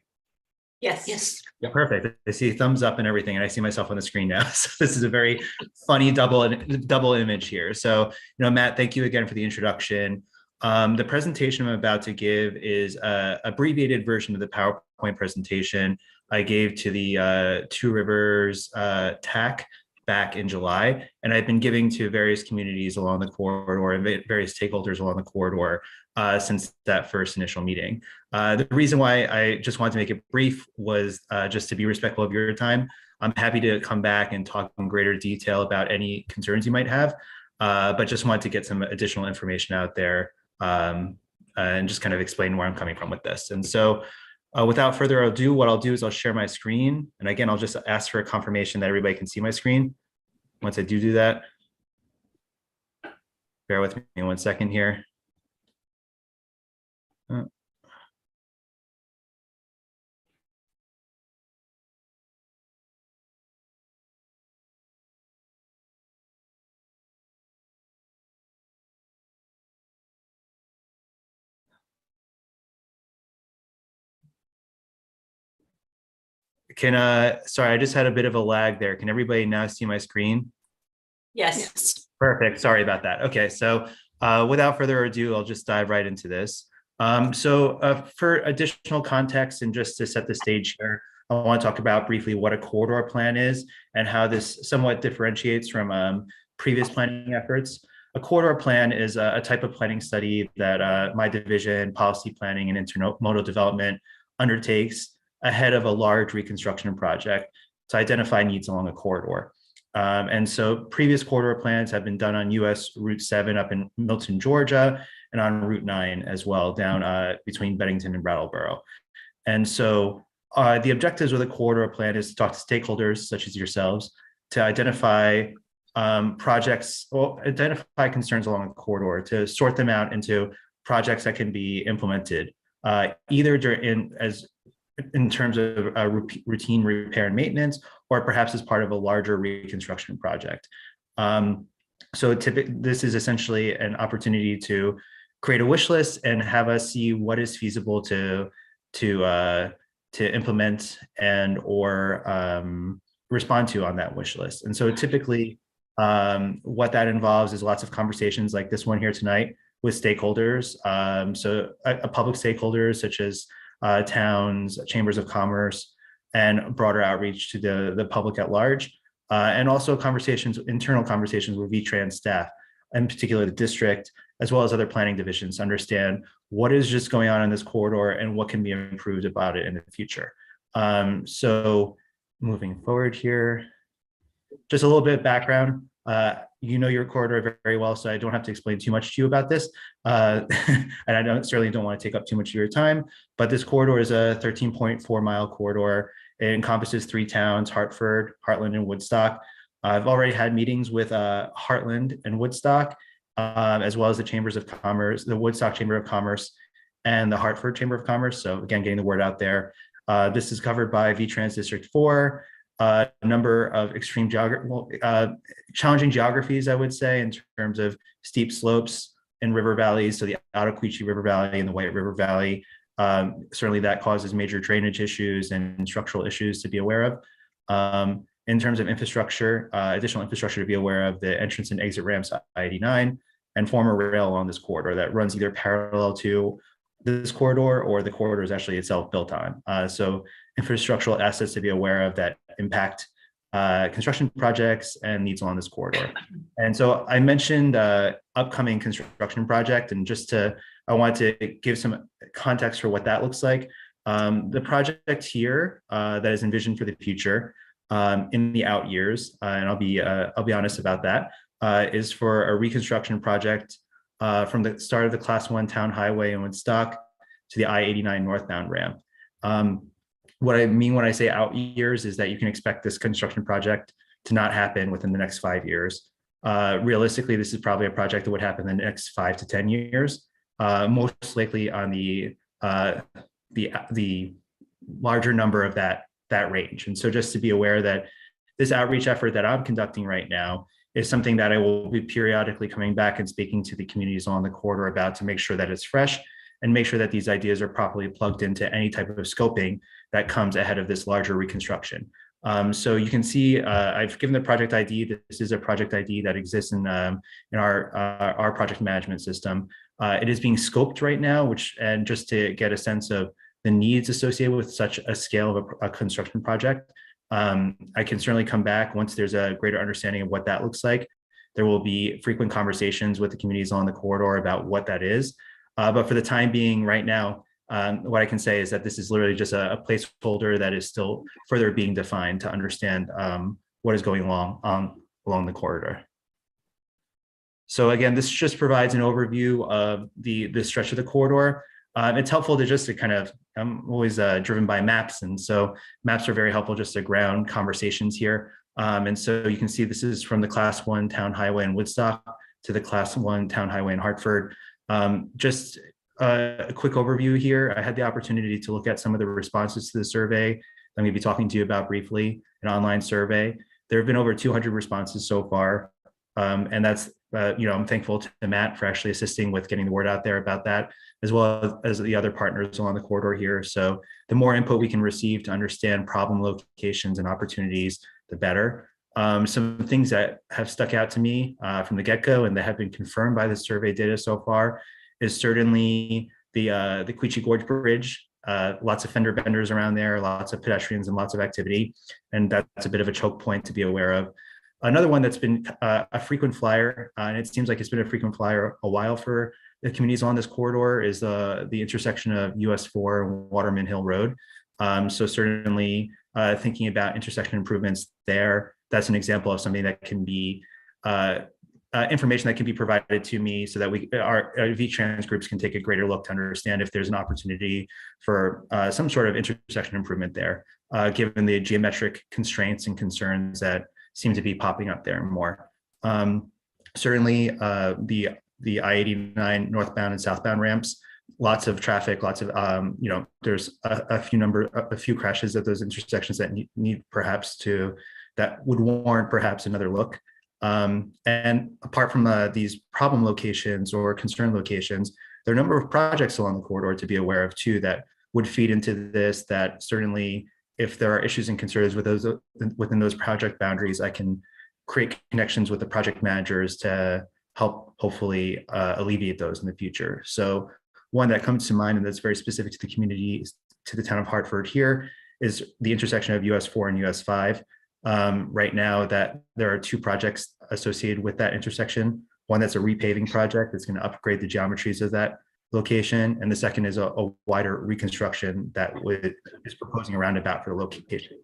Yes. Yes. Yeah, perfect. I see a thumbs up and everything, and I see myself on the screen now. So this is a very funny double image here. So, Matt, thank you again for the introduction. The presentation I'm about to give is a abbreviated version of the PowerPoint presentation I gave to the Two Rivers TAC back in July, and I've been giving to various communities along the corridor and various stakeholders along the corridor since that first initial meeting. The reason why I just wanted to make it brief was just to be respectful of your time. I'm happy to come back and talk in greater detail about any concerns you might have, but just wanted to get some additional information out there and just kind of explain where I'm coming from with this. And so without further ado, what I'll do is I'll share my screen. And again, I'll just ask for a confirmation that everybody can see my screen. Once I do that, bear with me 1 second here. Sorry, I just had a bit of a lag there. Can everybody now see my screen? Yes. Perfect. Sorry about that. Okay, so without further ado, I'll just dive right into this. For additional context and just to set the stage here, I want to talk about briefly what a corridor plan is and how this somewhat differentiates from previous planning efforts. A corridor plan is a type of planning study that my division, policy planning and intermodal development, undertakes ahead of a large reconstruction project to identify needs along a corridor. And so previous corridor plans have been done on US Route 7 up in Milton, Georgia, and on Route 9 as well, down between Bennington and Brattleboro. And so the objectives of the corridor plan is to talk to stakeholders such as yourselves to identify projects or identify concerns along the corridor, to sort them out into projects that can be implemented either in terms of routine repair and maintenance, or perhaps as part of a larger reconstruction project. So this is essentially an opportunity to create a wish list and have us see what is feasible to implement and or respond to on that wish list. And so typically what that involves is lots of conversations like this one here tonight with stakeholders. So a public stakeholders such as towns, chambers of commerce, and broader outreach to the public at large, and also internal conversations with VTRANS staff, in particular the district, as well as other planning divisions, to understand what is just going on in this corridor and what can be improved about it in the future. So moving forward here, just a little bit of background. You know your corridor very well, so I don't have to explain too much to you about this. And I certainly don't want to take up too much of your time, but this corridor is a 13.4 mile corridor. It encompasses 3 towns, Hartford, Heartland, and Woodstock. I've already had meetings with Heartland and Woodstock, as well as the Chambers of Commerce, the Woodstock Chamber of Commerce, and the Hartford Chamber of Commerce. So again, getting the word out there. This is covered by VTRANS District 4. a number of extreme challenging geographies, I would say, in terms of steep slopes in river valleys. So the Ottaquechee River Valley and the White River Valley, certainly that causes major drainage issues and structural issues to be aware of. In terms of infrastructure, additional infrastructure to be aware of, the entrance and exit ramps I-89 and former rail along this corridor that runs either parallel to this corridor or the corridor is actually itself built on. So infrastructural assets to be aware of that impact construction projects and needs along this corridor. And so I mentioned upcoming construction project, and I want to give some context for what that looks like. The project here that is envisioned for the future in the out years, and I'll be honest about that, is for a reconstruction project from the start of the Class 1 town highway in Woodstock to the I-89 northbound ramp. What I mean when I say out years is that you can expect this construction project to not happen within the next 5 years. Realistically, this is probably a project that would happen in the next 5 to 10 years, most likely on the larger number of that range. And so just to be aware that this outreach effort that I'm conducting right now is something that I will be periodically coming back and speaking to the communities along the corridor about, to make sure that it's fresh and make sure that these ideas are properly plugged into any type of scoping that comes ahead of this larger reconstruction. So you can see I've given the project ID. This is a project ID that exists in our project management system. It is being scoped right now, and just to get a sense of the needs associated with such a scale of a construction project. I can certainly come back once there's a greater understanding of what that looks like. There will be frequent conversations with the communities on the corridor about what that is. But for the time being right now, what I can say is that this is literally just a placeholder that is still further being defined to understand what is going along the corridor. So again, this just provides an overview of the stretch of the corridor. It's helpful to kind of, I'm always driven by maps. And so maps are very helpful just to ground conversations here. And so you can see this is from the Class 1 town highway in Woodstock to the Class 1 town highway in Hartford. Just a quick overview here. I had the opportunity to look at some of the responses to the survey I'm going to be talking to you about briefly, an online survey. There have been over 200 responses so far. And that's, I'm thankful to Matt for actually assisting with getting the word out there about that, as well as the other partners along the corridor here. So the more input we can receive to understand problem locations and opportunities, the better. Some things that have stuck out to me from the get-go and that have been confirmed by the survey data so far is certainly the Quechee Gorge Bridge. Lots of fender benders around there, lots of pedestrians and lots of activity. And that's a bit of a choke point to be aware of. Another one that's been a frequent flyer, and it seems like it's been a frequent flyer a while for the communities on this corridor, is the intersection of US 4 and Waterman Hill Road. So certainly thinking about intersection improvements there, that's an example of something that can be information that can be provided to me so that our VTRANS groups can take a greater look to understand if there's an opportunity for some sort of intersection improvement there, given the geometric constraints and concerns that seem to be popping up there more. Certainly the I-89 northbound and southbound ramps, lots of traffic, lots of, there's a few crashes at those intersections that need perhaps that would warrant perhaps another look. And apart from these problem locations or concern locations, there are a number of projects along the corridor to be aware of too that would feed into this, that certainly if there are issues and concerns within those project boundaries, I can create connections with the project managers to help hopefully alleviate those in the future. So one that comes to mind and that's very specific to the community, to the town of Hartford here, is the intersection of US 4 and US 5. Right now that there are 2 projects associated with that intersection. One that's a repaving project that's going to upgrade the geometries of that location, and the second is a wider reconstruction that is proposing a roundabout for the location.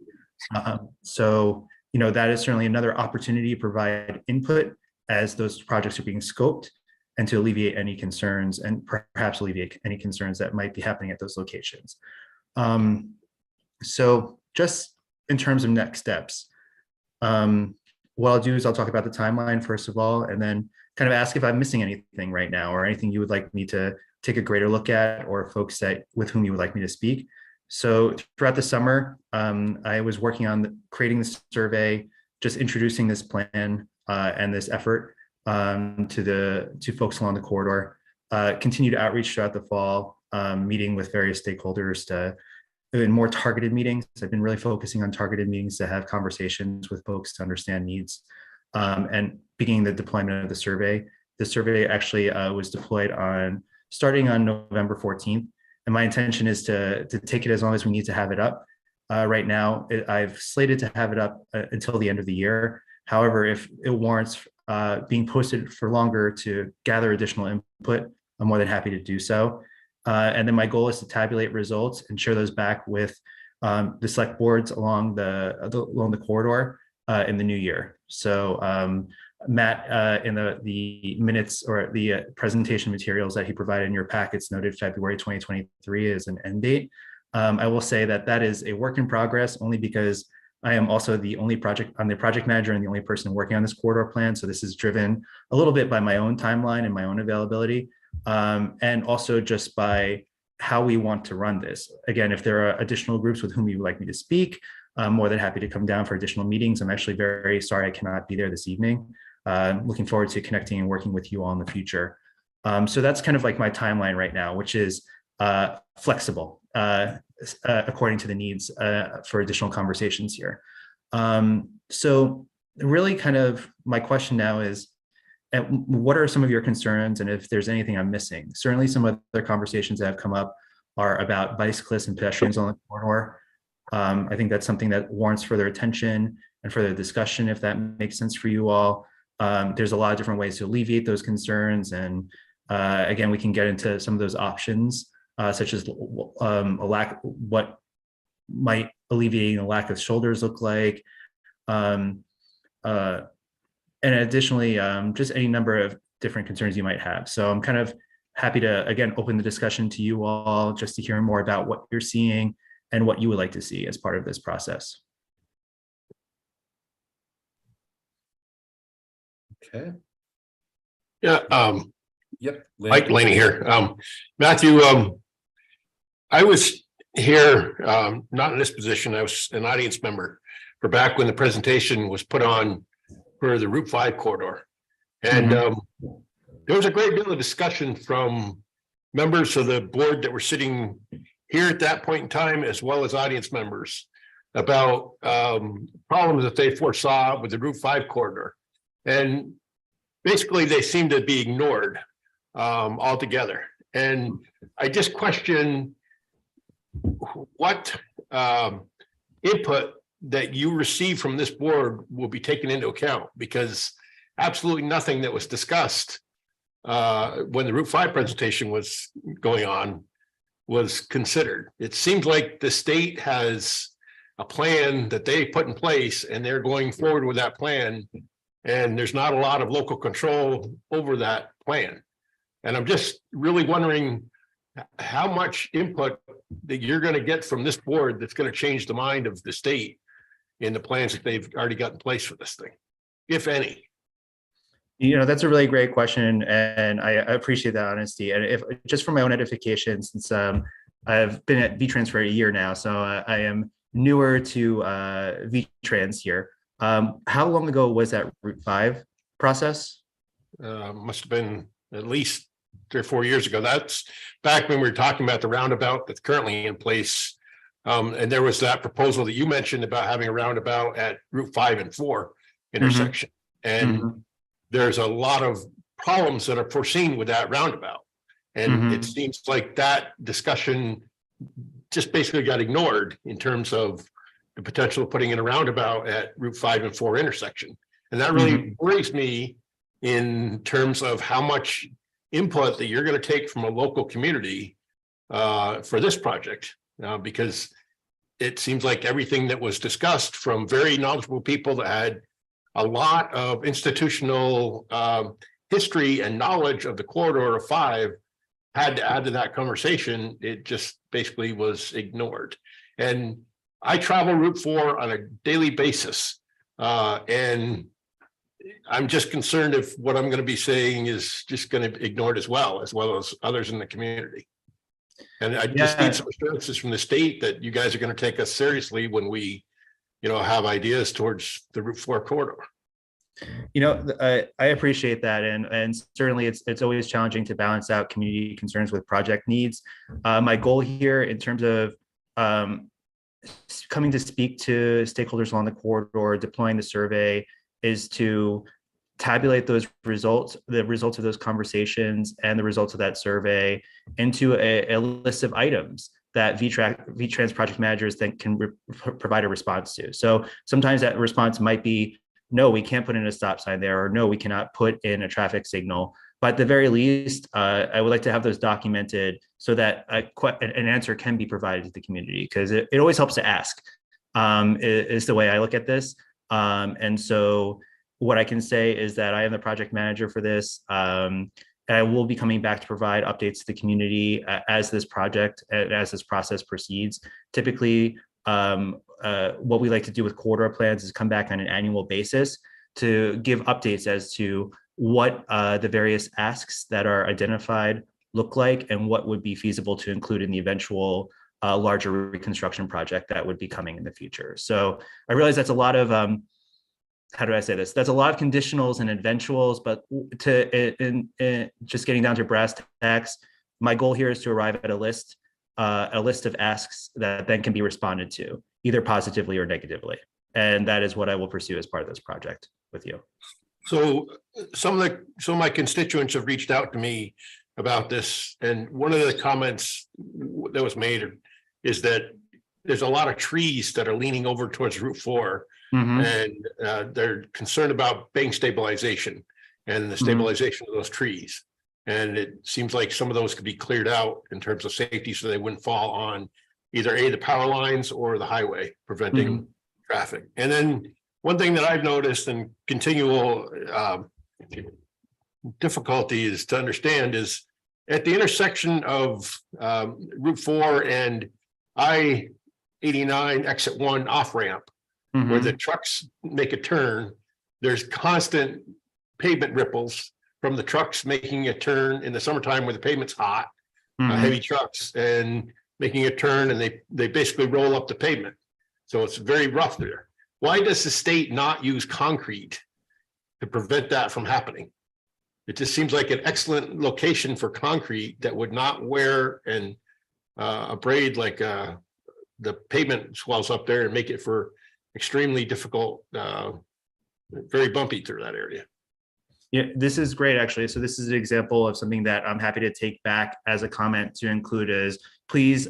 So that is certainly another opportunity to provide input as those projects are being scoped and to alleviate any concerns and perhaps alleviate any concerns that might be happening at those locations. So just in terms of next steps, what I'll do is I'll talk about the timeline first of all, and then kind of ask if I'm missing anything right now or anything you would like me to take a greater look at, or folks with whom you would like me to speak. So throughout the summer, I was working on creating the survey, just introducing this plan and this effort to folks along the corridor. Continued outreach throughout the fall, meeting with various stakeholders in more targeted meetings. I've been really focusing on targeted meetings to have conversations with folks to understand needs, and beginning the deployment of the survey. The survey actually was deployed starting on November 14th. And my intention is to take it as long as we need to have it up. Right now, I've slated to have it up until the end of the year. However, if it warrants being posted for longer to gather additional input, I'm more than happy to do so. And then my goal is to tabulate results and share those back with the select boards along the corridor in the new year. So Matt, in the minutes or the presentation materials that he provided in your packets, noted February 2023 as an end date. I will say that is a work in progress, only because I am also I'm the project manager and the only person working on this corridor plan. So this is driven a little bit by my own timeline and my own availability, and also just by how we want to run this. Again, if there are additional groups with whom you would like me to speak, I'm more than happy to come down for additional meetings. I'm actually very sorry I cannot be there this evening. Looking forward to connecting and working with you all in the future. So that's kind of like my timeline right now, which is flexible according to the needs for additional conversations here. So really kind of my question now is, what are some of your concerns, and if there's anything I'm missing? Certainly some other conversations that have come up are about bicyclists and pedestrians on the corridor. I think that's something that warrants further attention and further discussion, if that makes sense for you all. There's a lot of different ways to alleviate those concerns. And again, we can get into some of those options, such as what might alleviating a lack of shoulders look like. And additionally, just any number of different concerns you might have. So I'm kind of happy to, again, open the discussion to you all just to hear more about what you're seeing and what you would like to see as part of this process. Okay. Yeah. Yep. Mike Laney here. Matthew, I was here, not in this position. I was an audience member for back when the presentation was put on for the Route 5 corridor. And there was a great deal of discussion from members of the board that were sitting here at that point in time, as well as audience members, about problems that they foresaw with the Route 5 corridor. And basically they seem to be ignored altogether. And I just question what input that you receive from this board will be taken into account, because absolutely nothing that was discussed when the Route 5 presentation was going on was considered. It seems like the state has a plan that they put in place and they're going forward with that plan, and there's not a lot of local control over that plan. And I'm just really wondering how much input that you're going to get from this board that's going to change the mind of the state in the plans that they've already got in place for this thing, if any. You know, that's a really great question, and I appreciate that honesty. And if just for my own edification, since I've been at VTRANS for a year now, so I am newer to VTRANS here. How long ago was that Route 5 process? Must have been at least 3 or 4 years ago. That's back when we were talking about the roundabout that's currently in place. And there was that proposal that you mentioned about having a roundabout at Route 5 and 4 intersection. And there's a lot of problems that are foreseen with that roundabout. And it seems like that discussion just basically got ignored in terms of the potential of putting in a roundabout at Route 5 and 4 intersection. And that really worries me in terms of how much input that you're going to take from a local community for this project. Because it seems like everything that was discussed from very knowledgeable people that had a lot of institutional history and knowledge of the corridor of 5 had to add to that conversation. It just basically was ignored. And I travel Route 4 on a daily basis. And I'm just concerned if what I'm going to be saying is just going to be ignored as well as others in the community. And I just Yeah. need some assurances from the state that you guys are going to take us seriously when we, have ideas towards the Route 4 corridor. I appreciate that, and certainly it's always challenging to balance out community concerns with project needs. My goal here in terms of coming to speak to stakeholders along the corridor, deploying the survey, is to tabulate those results, the results of those conversations and the results of that survey into a list of items that VTRANS project managers then can provide a response to. So sometimes that response might be, no, we can't put in a stop sign there, or no, we cannot put in a traffic signal. But at the very least, I would like to have those documented so that an answer can be provided to the community, because it always helps to ask, is the way I look at this. And so what I can say is that I am the project manager for this. And I will be coming back to provide updates to the community as this project, as this process proceeds. Typically, what we like to do with corridor plans is come back on an annual basis to give updates as to what the various asks that are identified look like and what would be feasible to include in the eventual larger reconstruction project that would be coming in the future. So I realize that's a lot of, how do I say this? That's a lot of conditionals and eventuals, but just getting down to brass tacks, my goal here is to arrive at a list of asks that then can be responded to, either positively or negatively. And that is what I will pursue as part of this project with you. So some of my constituents have reached out to me about this, and one of the comments that was made is that there's a lot of trees that are leaning over towards Route 4, and they're concerned about bank stabilization and the stabilization of those trees. And it seems like some of those could be cleared out in terms of safety, so they wouldn't fall on either the power lines or the highway, preventing traffic. And then one thing that I've noticed and continual difficulty is to understand is at the intersection of Route 4 and I-89 exit 1 off ramp, where the trucks make a turn, there's constant pavement ripples from the trucks making a turn in the summertime where the pavement's hot, heavy trucks, and making a turn, and they basically roll up the pavement. So it's very rough there. Why does the state not use concrete to prevent that from happening? It just seems like an excellent location for concrete that would not wear and abrade like the pavement swells up there and make it for extremely difficult, very bumpy through that area. Yeah, this is great, actually. So this is an example of something that I'm happy to take back as a comment to include is please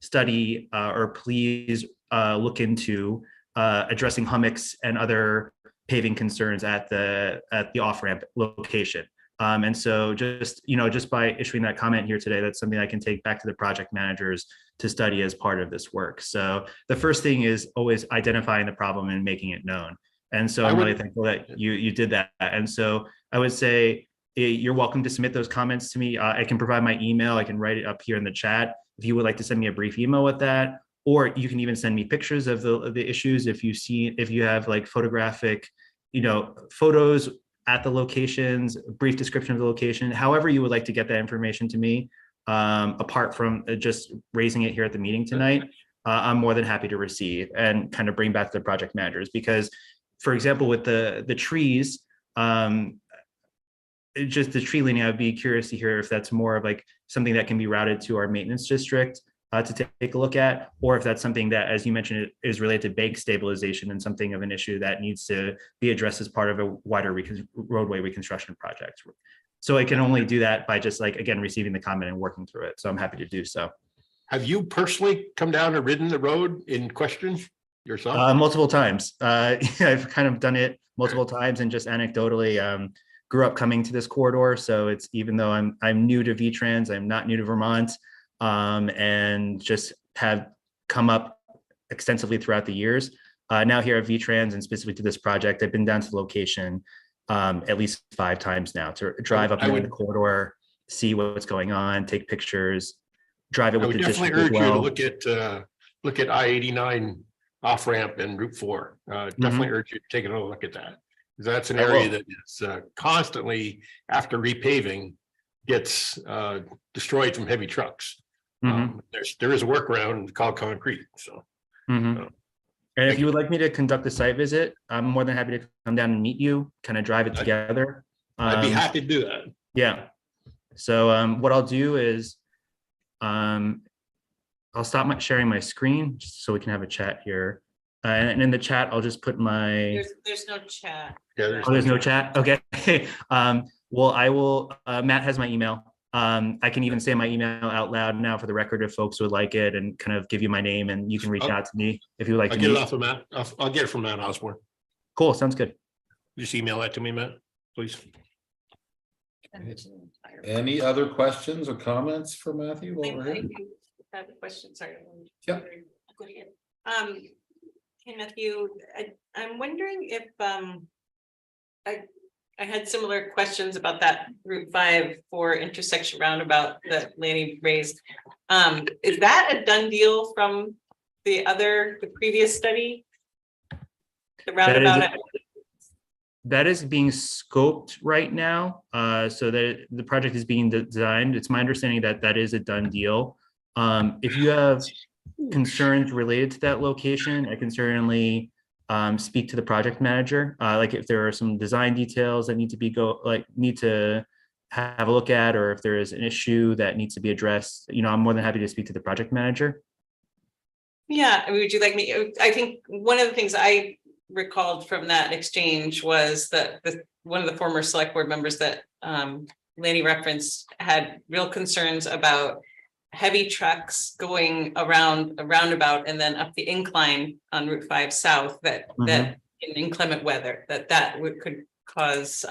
study or please look into addressing hummocks and other paving concerns at the off-ramp location. And so just by issuing that comment here today, that's something I can take back to the project managers to study as part of this work. So the first thing is always identifying the problem and making it known. And so I'm really thankful that you did that. And so I would say you're welcome to submit those comments to me. I can provide my email. I can write it up here in the chat if you would like to send me a brief email with that, or you can even send me pictures of the issues if you have like photographic, photos at the locations, a brief description of the location, however you would like to get that information to me, apart from just raising it here at the meeting tonight, I'm more than happy to receive and kind of bring back to the project managers. Because, for example, with the trees, just the tree leaning, I'd be curious to hear if that's more of like something that can be routed to our maintenance district to take a look at, or if that's something that, as you mentioned, is related to bank stabilization and something of an issue that needs to be addressed as part of a wider roadway reconstruction project. So I can only do that by just again, receiving the comment and working through it. So I'm happy to do so. Have you personally come down and ridden the road in question yourself? Multiple times. I've kind of done it multiple times, and just anecdotally grew up coming to this corridor. So it's, even though I'm new to VTRANS, I'm not new to Vermont, and just have come up extensively throughout the years. Now here at VTRANS, and specifically to this project, I've been down to the location at least 5 times now to drive up and down the corridor, see what's going on, take pictures, drive it with the district as well. I would definitely urge you to look at I-89 off ramp and Route 4. Definitely urge you to take a look at that, because that's an area that is constantly, after repaving, gets destroyed from heavy trucks. Mhm. There is a workaround called concrete, so. Mhm. And if you would like me to conduct a site visit, I'm more than happy to come down and meet you, kind of drive it together. I'd be Um, happy to do that. Yeah. So what I'll do is I'll stop sharing my screen just so we can have a chat here. And in the chat, I'll just put my. There's no chat. Yeah, Oh, there's no chat. Okay. Well, I will. Matt has my email. I can even say my email out loud now for the record if folks would like it, and kind of give you my name, and you can reach out to me if you would like I'll to get it meet. off of Matt. I'll get it from Matt Osborne. Cool. Sounds good. Just email that to me, Matt, please. Any other questions or comments for Matthew while we're I here? do have a question, sorry. Yeah. Hey, Matthew, I'm wondering if, I had similar questions about that Route 5 for intersection roundabout that Lanny raised. Is that a done deal from the previous study? The roundabout? That is being scoped right now, so that the project is being designed. It's my understanding that that is a done deal. If you have concerns related to that location, I can certainly speak to the project manager. Like if there are some design details that need to have a look at, or if there is an issue that needs to be addressed, I'm more than happy to speak to the project manager. Yeah, I mean, would you like me? I think one of the things I recalled from that exchange was that one of the former select board members that Lanny referenced had real concerns about heavy trucks going around a roundabout and then up the incline on Route 5 South that in inclement weather could cause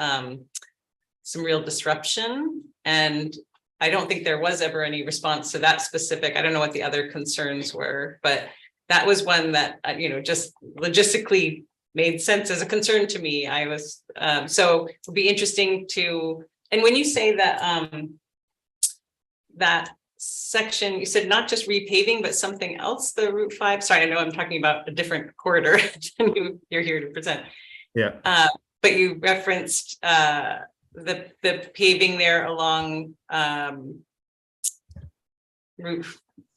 some real disruption. And I don't think there was ever any response to that specific. I don't know what the other concerns were, but that was one that, just logistically made sense as a concern to me. I was, so it'll be interesting to, and when you say that, that section, you said not just repaving, but something else, the Route 5, sorry, I know I'm talking about a different corridor than you're here to present. Yeah. But you referenced the paving there along route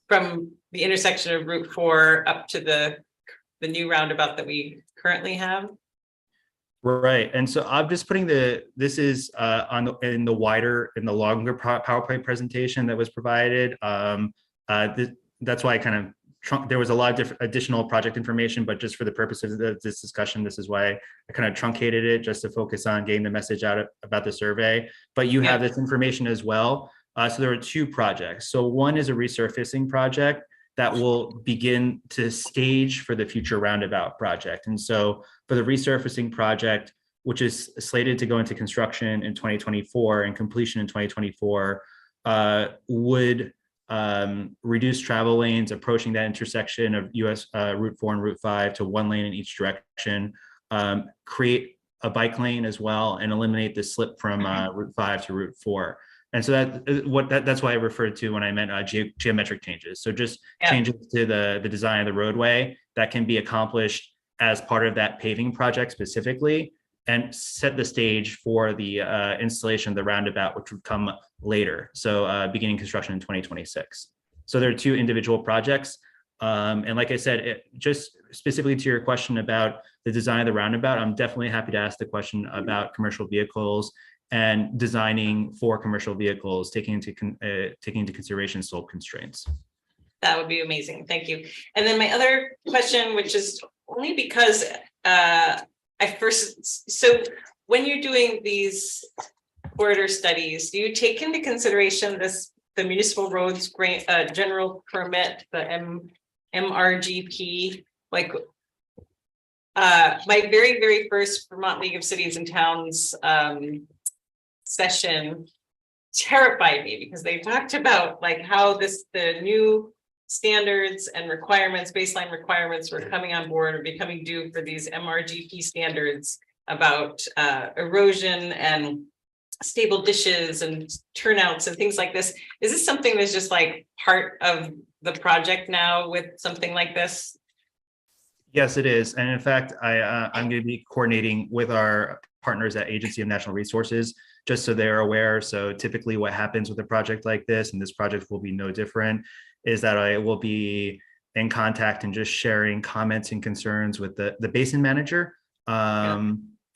from the intersection of Route 4 up to the new roundabout that we currently have. Right. And so I'm just putting this is in the longer PowerPoint presentation that was provided. That's why I kind of there was a lot of different additional project information, but just for the purpose of this discussion, this is why I kind of truncated it just to focus on getting the message out about the survey. But you have this information as well. So there are two projects. So one is a resurfacing project that will begin to stage for the future roundabout project. And so for the resurfacing project, which is slated to go into construction in 2024 and completion in 2024, would reduce travel lanes approaching that intersection of US Route 4 and Route 5 to one lane in each direction, create a bike lane as well, and eliminate the slip from Route 5 to Route 4. And so that's why I referred to when I meant geometric changes. So just changes to the design of the roadway that can be accomplished as part of that paving project specifically, and set the stage for the installation of the roundabout, which would come later. So beginning construction in 2026. So there are two individual projects. And like I said, just specifically to your question about the design of the roundabout, I'm definitely happy to ask the question about commercial vehicles and designing for commercial vehicles, taking into consideration slope constraints. That would be amazing. Thank you. And then my other question, which is only because so when you're doing these corridor studies, do you take into consideration the municipal roads grant general permit, the MRGP? Like my very first Vermont League of Cities and Towns session terrified me, because they talked about like how the new standards and requirements, baseline requirements, were coming on board or becoming due for these MRGP standards about erosion and stable dishes and turnouts and things like this. Is this something that's just like part of the project now with something like this? Yes, it is. And in fact, I'm going to be coordinating with our partners at Agency of Natural Resources, just so they're aware. So typically what happens with a project like this, and this project will be no different, is that I will be in contact and just sharing comments and concerns with the basin manager.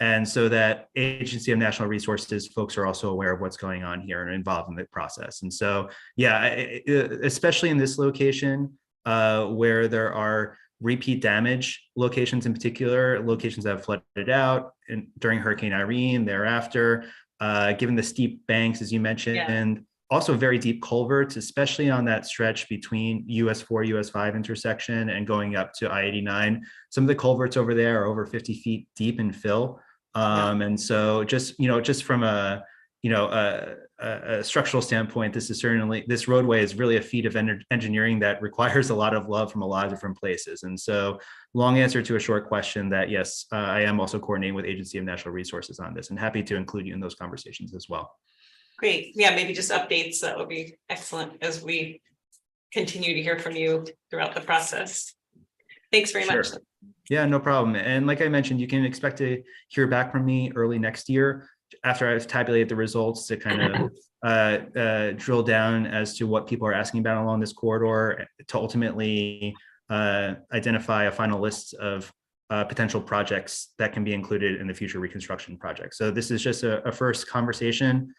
And so that Agency of Natural Resources folks are also aware of what's going on here and involved in the process. And so, yeah, especially in this location where there are repeat damage locations, in particular, locations that have flooded out during Hurricane Irene, thereafter, given the steep banks, as you mentioned, and also very deep culverts, especially on that stretch between US 4, US 5 intersection and going up to I-89. Some of the culverts over there are over 50 feet deep in fill. And so just from a structural standpoint, this roadway is really a feat of engineering that requires a lot of love from a lot of different places. And so long answer to a short question that yes, I am also coordinating with Agency of Natural Resources on this and happy to include you in those conversations as well. Great. Yeah, maybe just updates. That would be excellent as we continue to hear from you throughout the process. Thanks very much. Yeah, no problem. And like I mentioned, you can expect to hear back from me early next year after I've tabulated the results to kind of drill down as to what people are asking about along this corridor to ultimately identify a final list of potential projects that can be included in the future reconstruction project. So this is just a first conversation.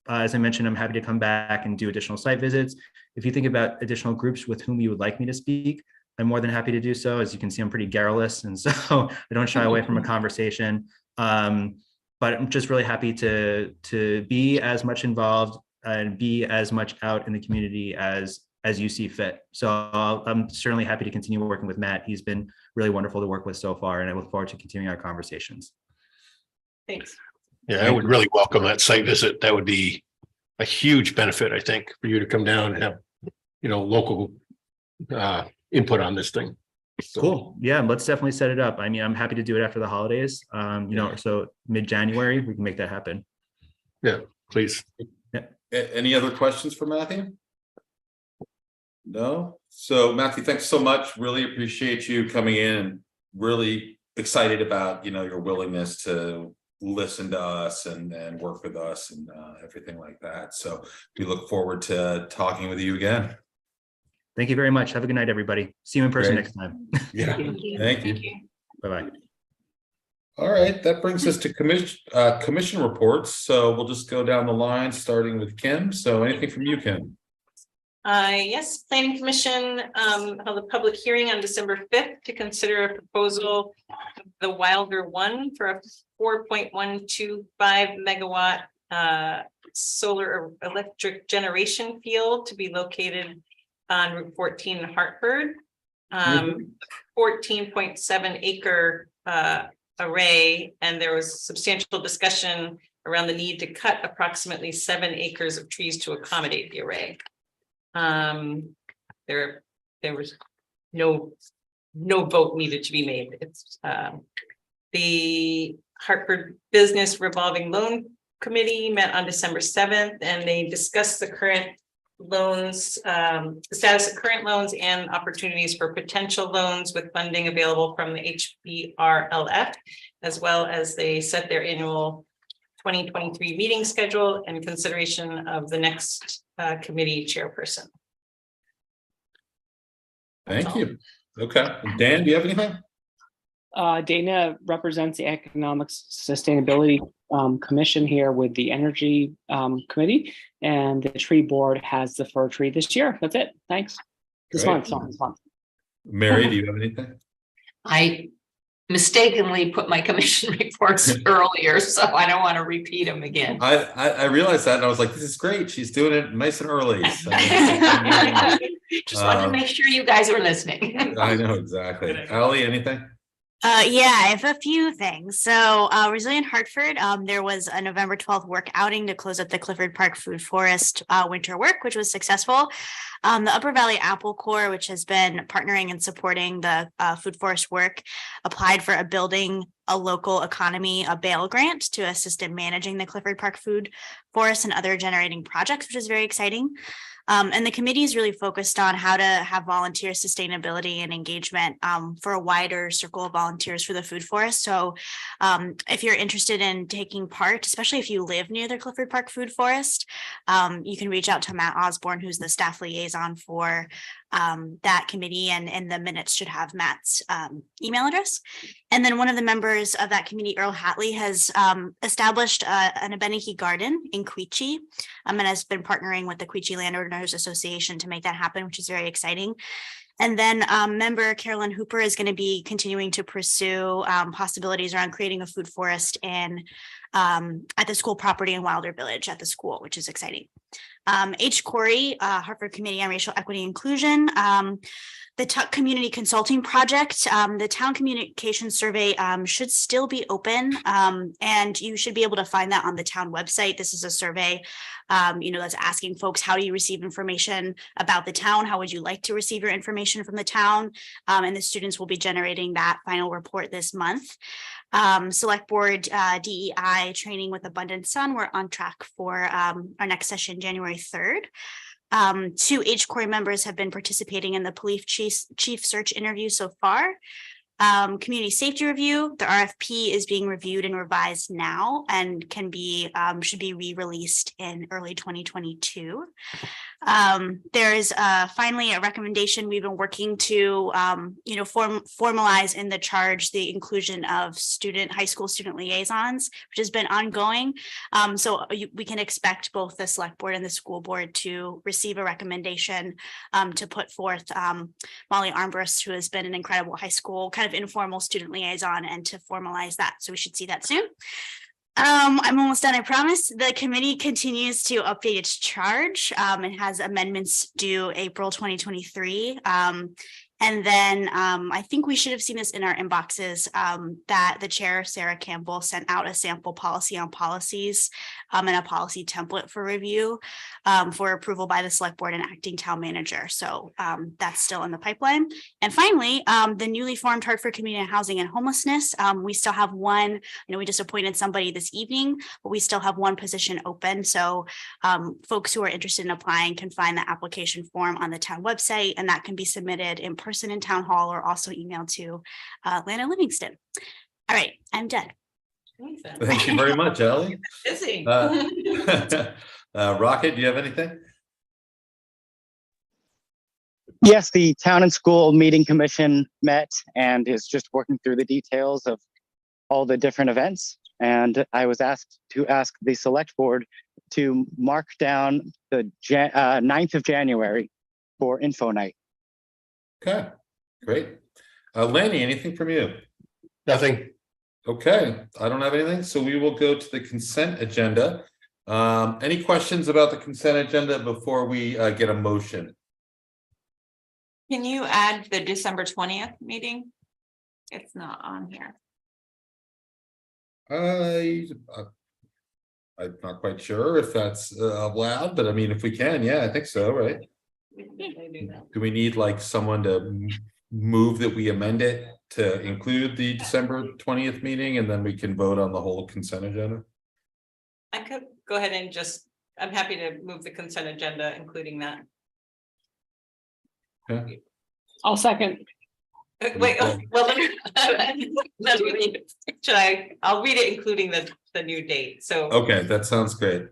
As I mentioned, I'm happy to come back and do additional site visits. If you think about additional groups with whom you would like me to speak, I'm more than happy to do so. As you can see, I'm pretty garrulous, and so I don't shy away from a conversation. But I'm just really happy to be as much involved and be as much out in the community as you see fit. So I'm certainly happy to continue working with Matt. He's been really wonderful to work with so far, and I look forward to continuing our conversations. Thanks. Yeah, I would really welcome that site visit. That would be a huge benefit, I think, for you to come down and have, local input on this thing. So. Cool. Yeah, let's definitely set it up. I mean, I'm happy to do it after the holidays. So mid-January, we can make that happen. Yeah, please. Yeah. Any other questions for Matthew? No? So Matthew, thanks so much. Really appreciate you coming in and really excited about, your willingness to listen to us and work with us and everything like that. So we look forward to talking with you again. Thank you very much. Have a good night, everybody. See you in person next time. Yeah. Thank you. Bye-bye. All right. That brings us to commission reports. So we'll just go down the line, starting with Kim. So anything from you, Kim? Yes, Planning Commission held a public hearing on December 5th to consider a proposal of the Wilder 1 for a 4.125 megawatt solar electric generation field to be located on Route 14 in Hartford. 14.7 acre array, and there was substantial discussion around the need to cut approximately 7 acres of trees to accommodate the array. There was no vote needed to be made. It's the Hartford Business Revolving Loan Committee met on December 7th, and they discussed the current loans, the status of current loans and opportunities for potential loans with funding available from the HBRLF, as well as they set their annual 2023 meeting schedule and consideration of the next committee chairperson. Thank you. Okay. Dan, do you have anything? Dana represents the Economic Sustainability Commission here with the Energy Committee, and the tree board has the fir tree this year. That's it. Thanks. This month. Mary, do you have anything? I mistakenly put my commission reports earlier, so I don't want to repeat them again. I realized that and I was like, this is great. She's doing it nice and early. So. Just wanted to make sure you guys are listening. I know, exactly. Allie, anything? Yeah, I have a few things. So Resilient Hartford, there was a November 12th work outing to close up the Clifford Park Food Forest winter work, which was successful. The Upper Valley Apple Corps, which has been partnering and supporting the food forest work, applied for a Building a Local Economy, a bail grant to assist in managing the Clifford Park Food Forest and other generating projects, which is very exciting. And the committee is really focused on how to have volunteer sustainability and engagement for a wider circle of volunteers for the food forest. So if you're interested in taking part, especially if you live near the Clifford Park Food Forest, you can reach out to Matt Osborne, who's the staff liaison for that committee, and the minutes should have Matt's email address. And then one of the members of that committee, Earl Hatley, has established an Abenaki garden in Quechee, and has been partnering with the Quechee Landowners Association to make that happen, which is very exciting. And then member Carolyn Hooper is going to be continuing to pursue possibilities around creating a food forest at the school property in Wilder Village at the school, which is exciting. H. Corey, Hartford Committee on Racial Equity and Inclusion, the Tuck Community Consulting Project, the Town Communication Survey should still be open, and you should be able to find that on the town website. This is a survey, that's asking folks, how do you receive information about the town? How would you like to receive your information from the town? And the students will be generating that final report this month. Select Board DEI training with Abundant Sun. We're on track for our next session, January 3rd. 2 H Corey members have been participating in the police chief search interview so far. Community safety review, the RFP is being reviewed and revised now and should be re-released in early 2022. There is finally a recommendation we've been working to formalize in the charge the inclusion of high school student liaisons, which has been ongoing. So we can expect both the select board and the school board to receive a recommendation to put forth Molly Armbrust, who has been an incredible high school kind of informal student liaison, and to formalize that. So we should see that soon. I'm almost done, I promise. The committee continues to update its charge. It has amendments due April 2023. And then I think we should have seen this in our inboxes, that the chair, Sarah Campbell, sent out a sample policy on policies and a policy template for review for approval by the select board and acting town manager. So that's still in the pipeline. And finally, the newly formed Hartford Community on Housing and Homelessness. We still have one, we just appointed somebody this evening, but we still have one position open. So folks who are interested in applying can find the application form on the town website, and that can be submitted in person in town hall or also emailed to Lana Livingston. All right, I'm done. Thank you very much, Ellie. Busy. Rocket, do you have anything? Yes, the Town and School Meeting Commission met and is just working through the details of all the different events. And I was asked to ask the select board to mark down the 9th of January for info night. Okay, great. Lanny, anything from you? Nothing. Okay, I don't have anything, so we will go to the consent agenda. Any questions about the consent agenda before we get a motion? Can you add the December 20th meeting? It's not on here. I'm not quite sure if that's allowed, but I mean, if we can, yeah, I think so, right? Do we need like someone to move that we amend it to include the December 20th meeting, and then we can vote on the whole consent agenda? I could go ahead and I'm happy to move the consent agenda, including that. Okay. I'll second. Wait, well, I'll read it, including the new date. So, okay, that sounds great.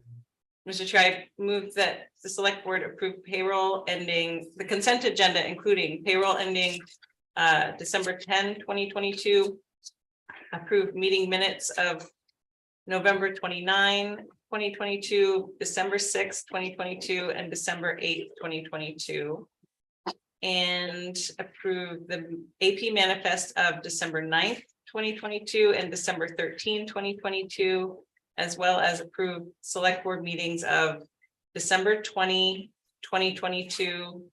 Mr. Chair, I move that the select board approve payroll ending the consent agenda, including payroll ending December 10, 2022, approve meeting minutes of November 29, 2022, December 6, 2022, and December 8, 2022. And approve the AP manifest of December 9th, 2022, and December 13, 2022, as well as approve select board meetings of December 20, 2022,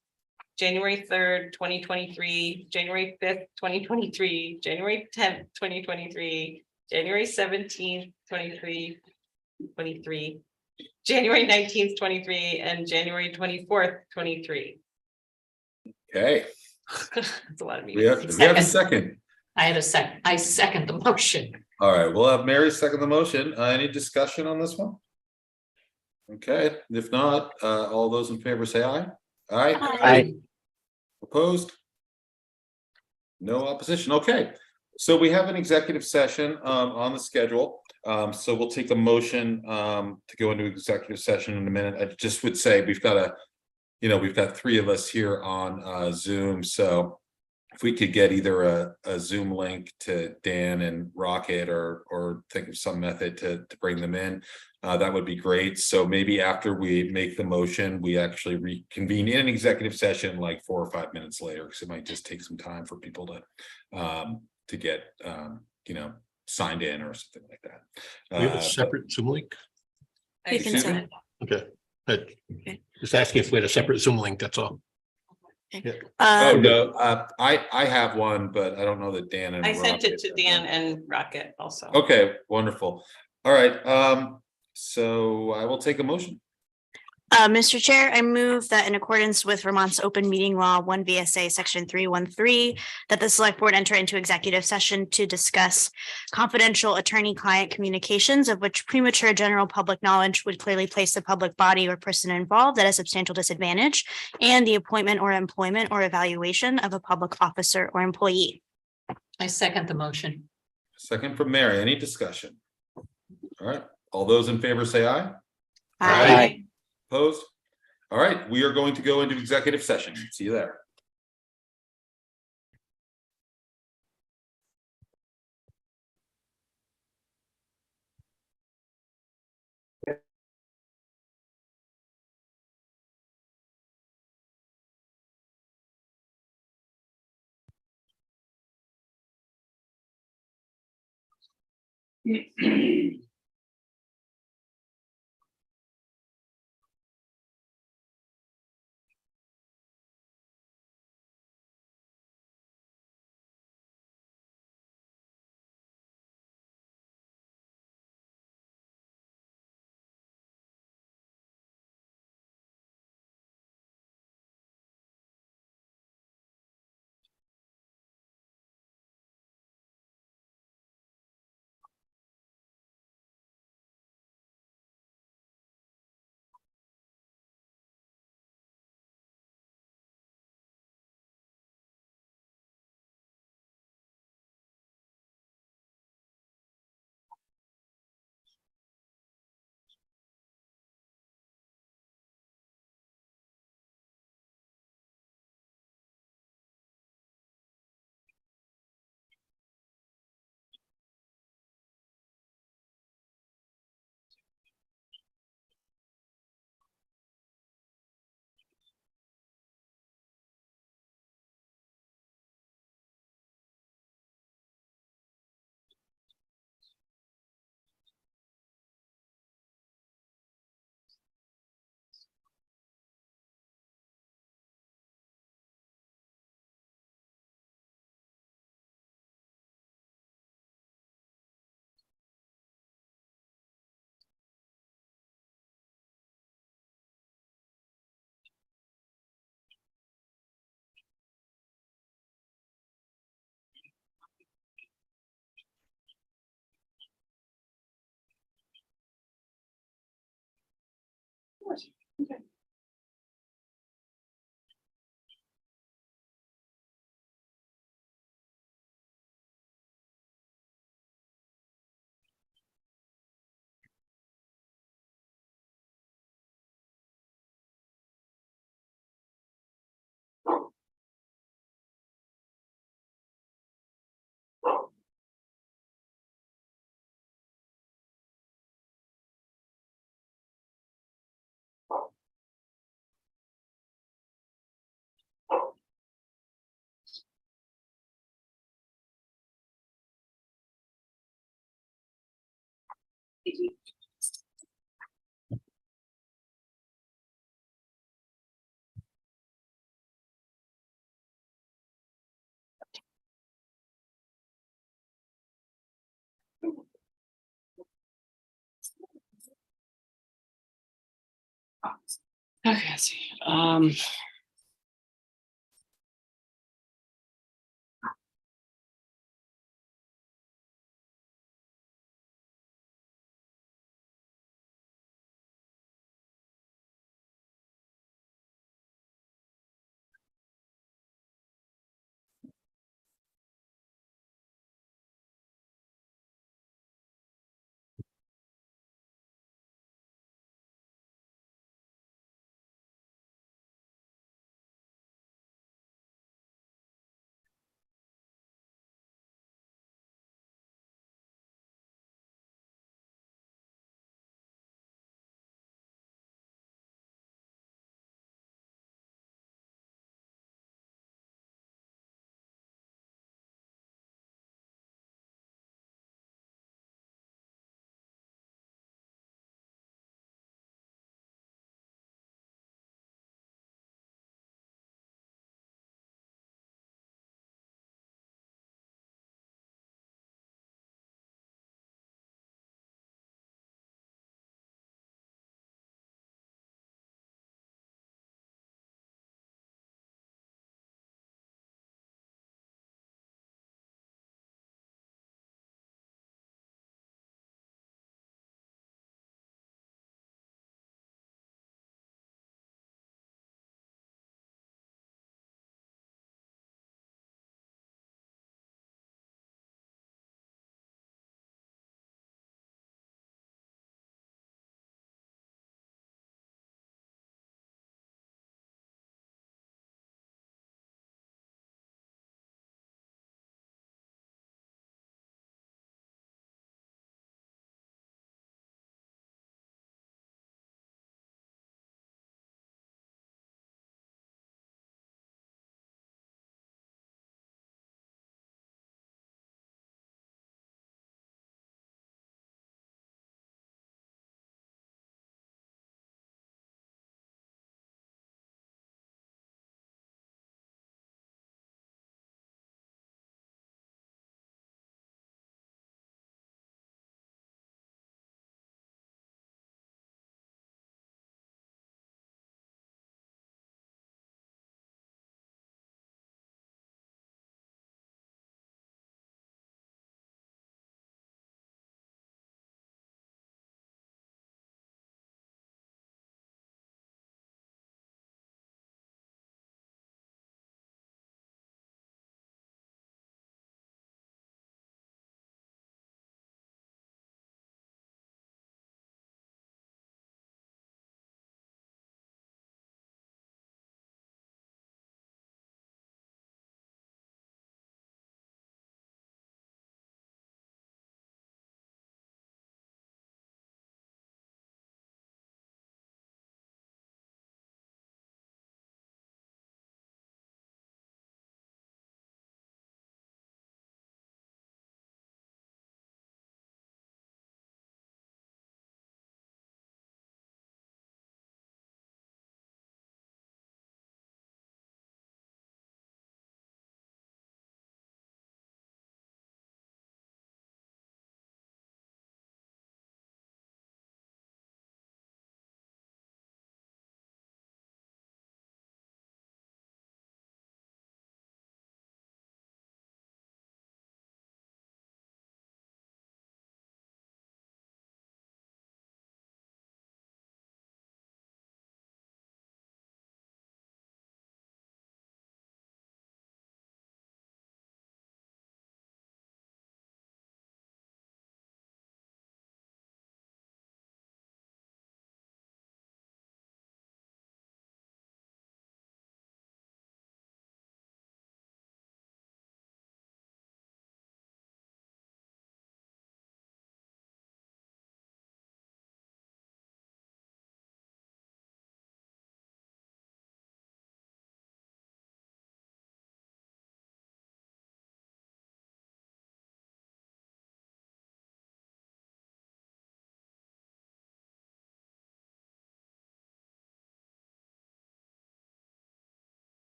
January 3rd, 2023, January 5th, 2023, January 10th, 2023, January 17th, 2023, January 19th, 23, and January 24th, 23. Okay. That's a lot of We meetings. have a second. I had a second. I second the motion. All right, we'll have Mary second the motion. Any discussion on this one? Okay, if not, all those in favor say aye. Aye. Aye. Opposed? No opposition. Okay. So we have an executive session on the schedule. So we'll take a motion to go into executive session in a minute. I just would say we've got we've got three of us here on Zoom. So if we could get either a Zoom link to Dan and Rocket or think of some method to bring them in, that would be great. So maybe after we make the motion, we actually reconvene in an executive session like 4 or 5 minutes later, because it might just take some time for people to get signed in or something like that. We have a separate Zoom link. You can send it. Okay. Just asking if we had a separate Zoom link, that's all. Oh, no, I have one, but I don't know that Dan and I sent it Rocket to have Dan one. and Rocket also. Okay, wonderful. All right, so I will take a motion. Mr. Chair, I move that in accordance with Vermont's open meeting law, 1 VSA section 313, that the select board enter into executive session to discuss confidential attorney-client communications of which premature general public knowledge would clearly place the public body or person involved at a substantial disadvantage, and the appointment or employment or evaluation of a public officer or employee. I second the motion. Second from Mary. Any discussion? All right, all those in favor say aye. Aye. Opposed? All right, we are going to go into executive session. See you there. Okay, let's see.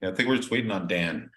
Yeah, I think we're just waiting on Dan.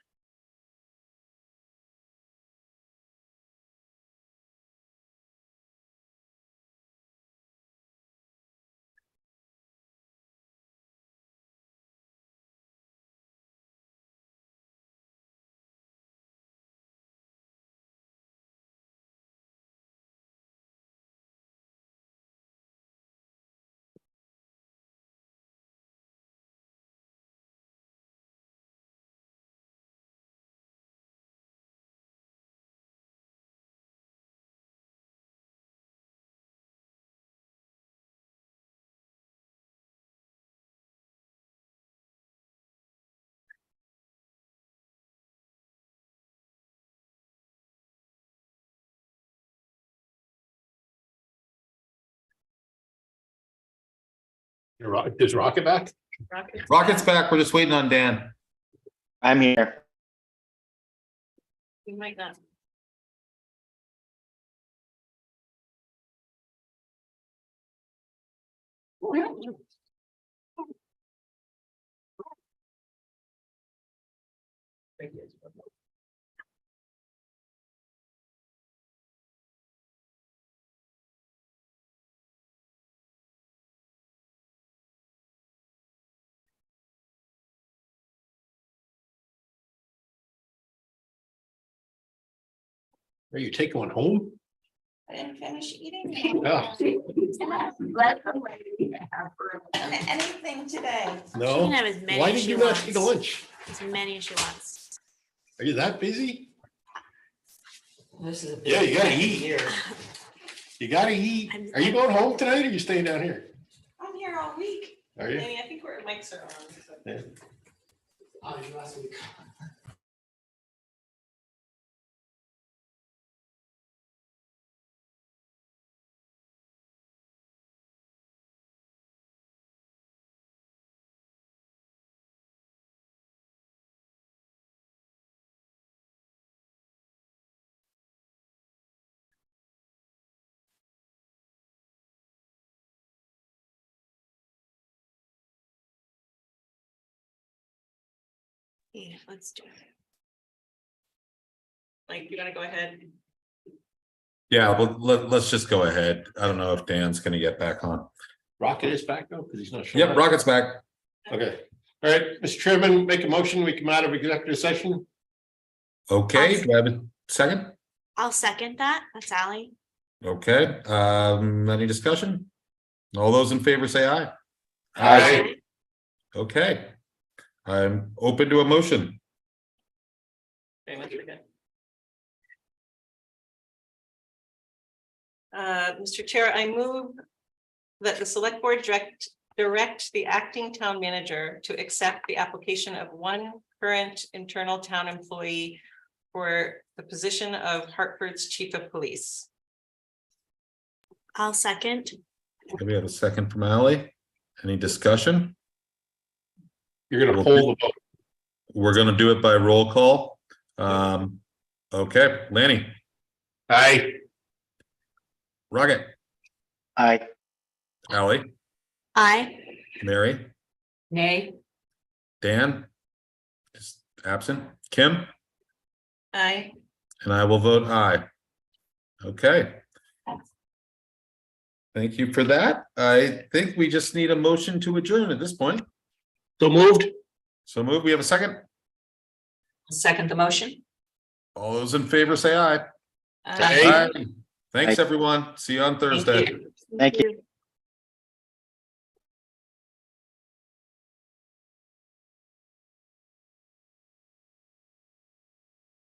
Is Rocket back? Rocket's back. We're just waiting on Dan. I'm here. You might not. Are you taking one home? I didn't finish eating. Yeah. Anything today. No. She can have as many Why as did she you not wants. take a lunch? As many as she wants. Are you that busy? This is. Yeah, you gotta eat. You gotta eat. Are you going home tonight or are you staying down here? I'm here all week. Are you? Danny, I think we're mics are on. So. Yeah. Yeah, let's do it. Like, you wanna go ahead? Yeah, well, let's just go ahead. I don't know if Dan's gonna get back on. Rocket is back though, because he's not sure. Yep, Rocket's back. Okay. All right, Mr. Chairman, make a motion. We come out of executive session. Okay, do I have a second? I'll second that. That's Ally. Okay, any discussion? All those in favor say aye. Aye. Okay. I'm open to a motion. Okay, let's begin. Mr. Chair, I move that the select board direct the acting town manager to accept the application of one current internal town employee for the position of Hartford's chief of police. I'll second. Do we have a second from Ally? Any discussion? You're gonna poll the vote. We're gonna do it by roll call. Okay, Lanny, Aye. Rocket, Aye. Ally, Aye. Mary, Nay. Dan, just absent, Kim, Aye. and I will vote aye. Okay. Thank you for that. I think we just need a motion to adjourn at this point. So moved. So moved. We have a second. Second the motion. All those in favor say aye. Aye. Thanks, everyone. See you on Thursday. Thank you.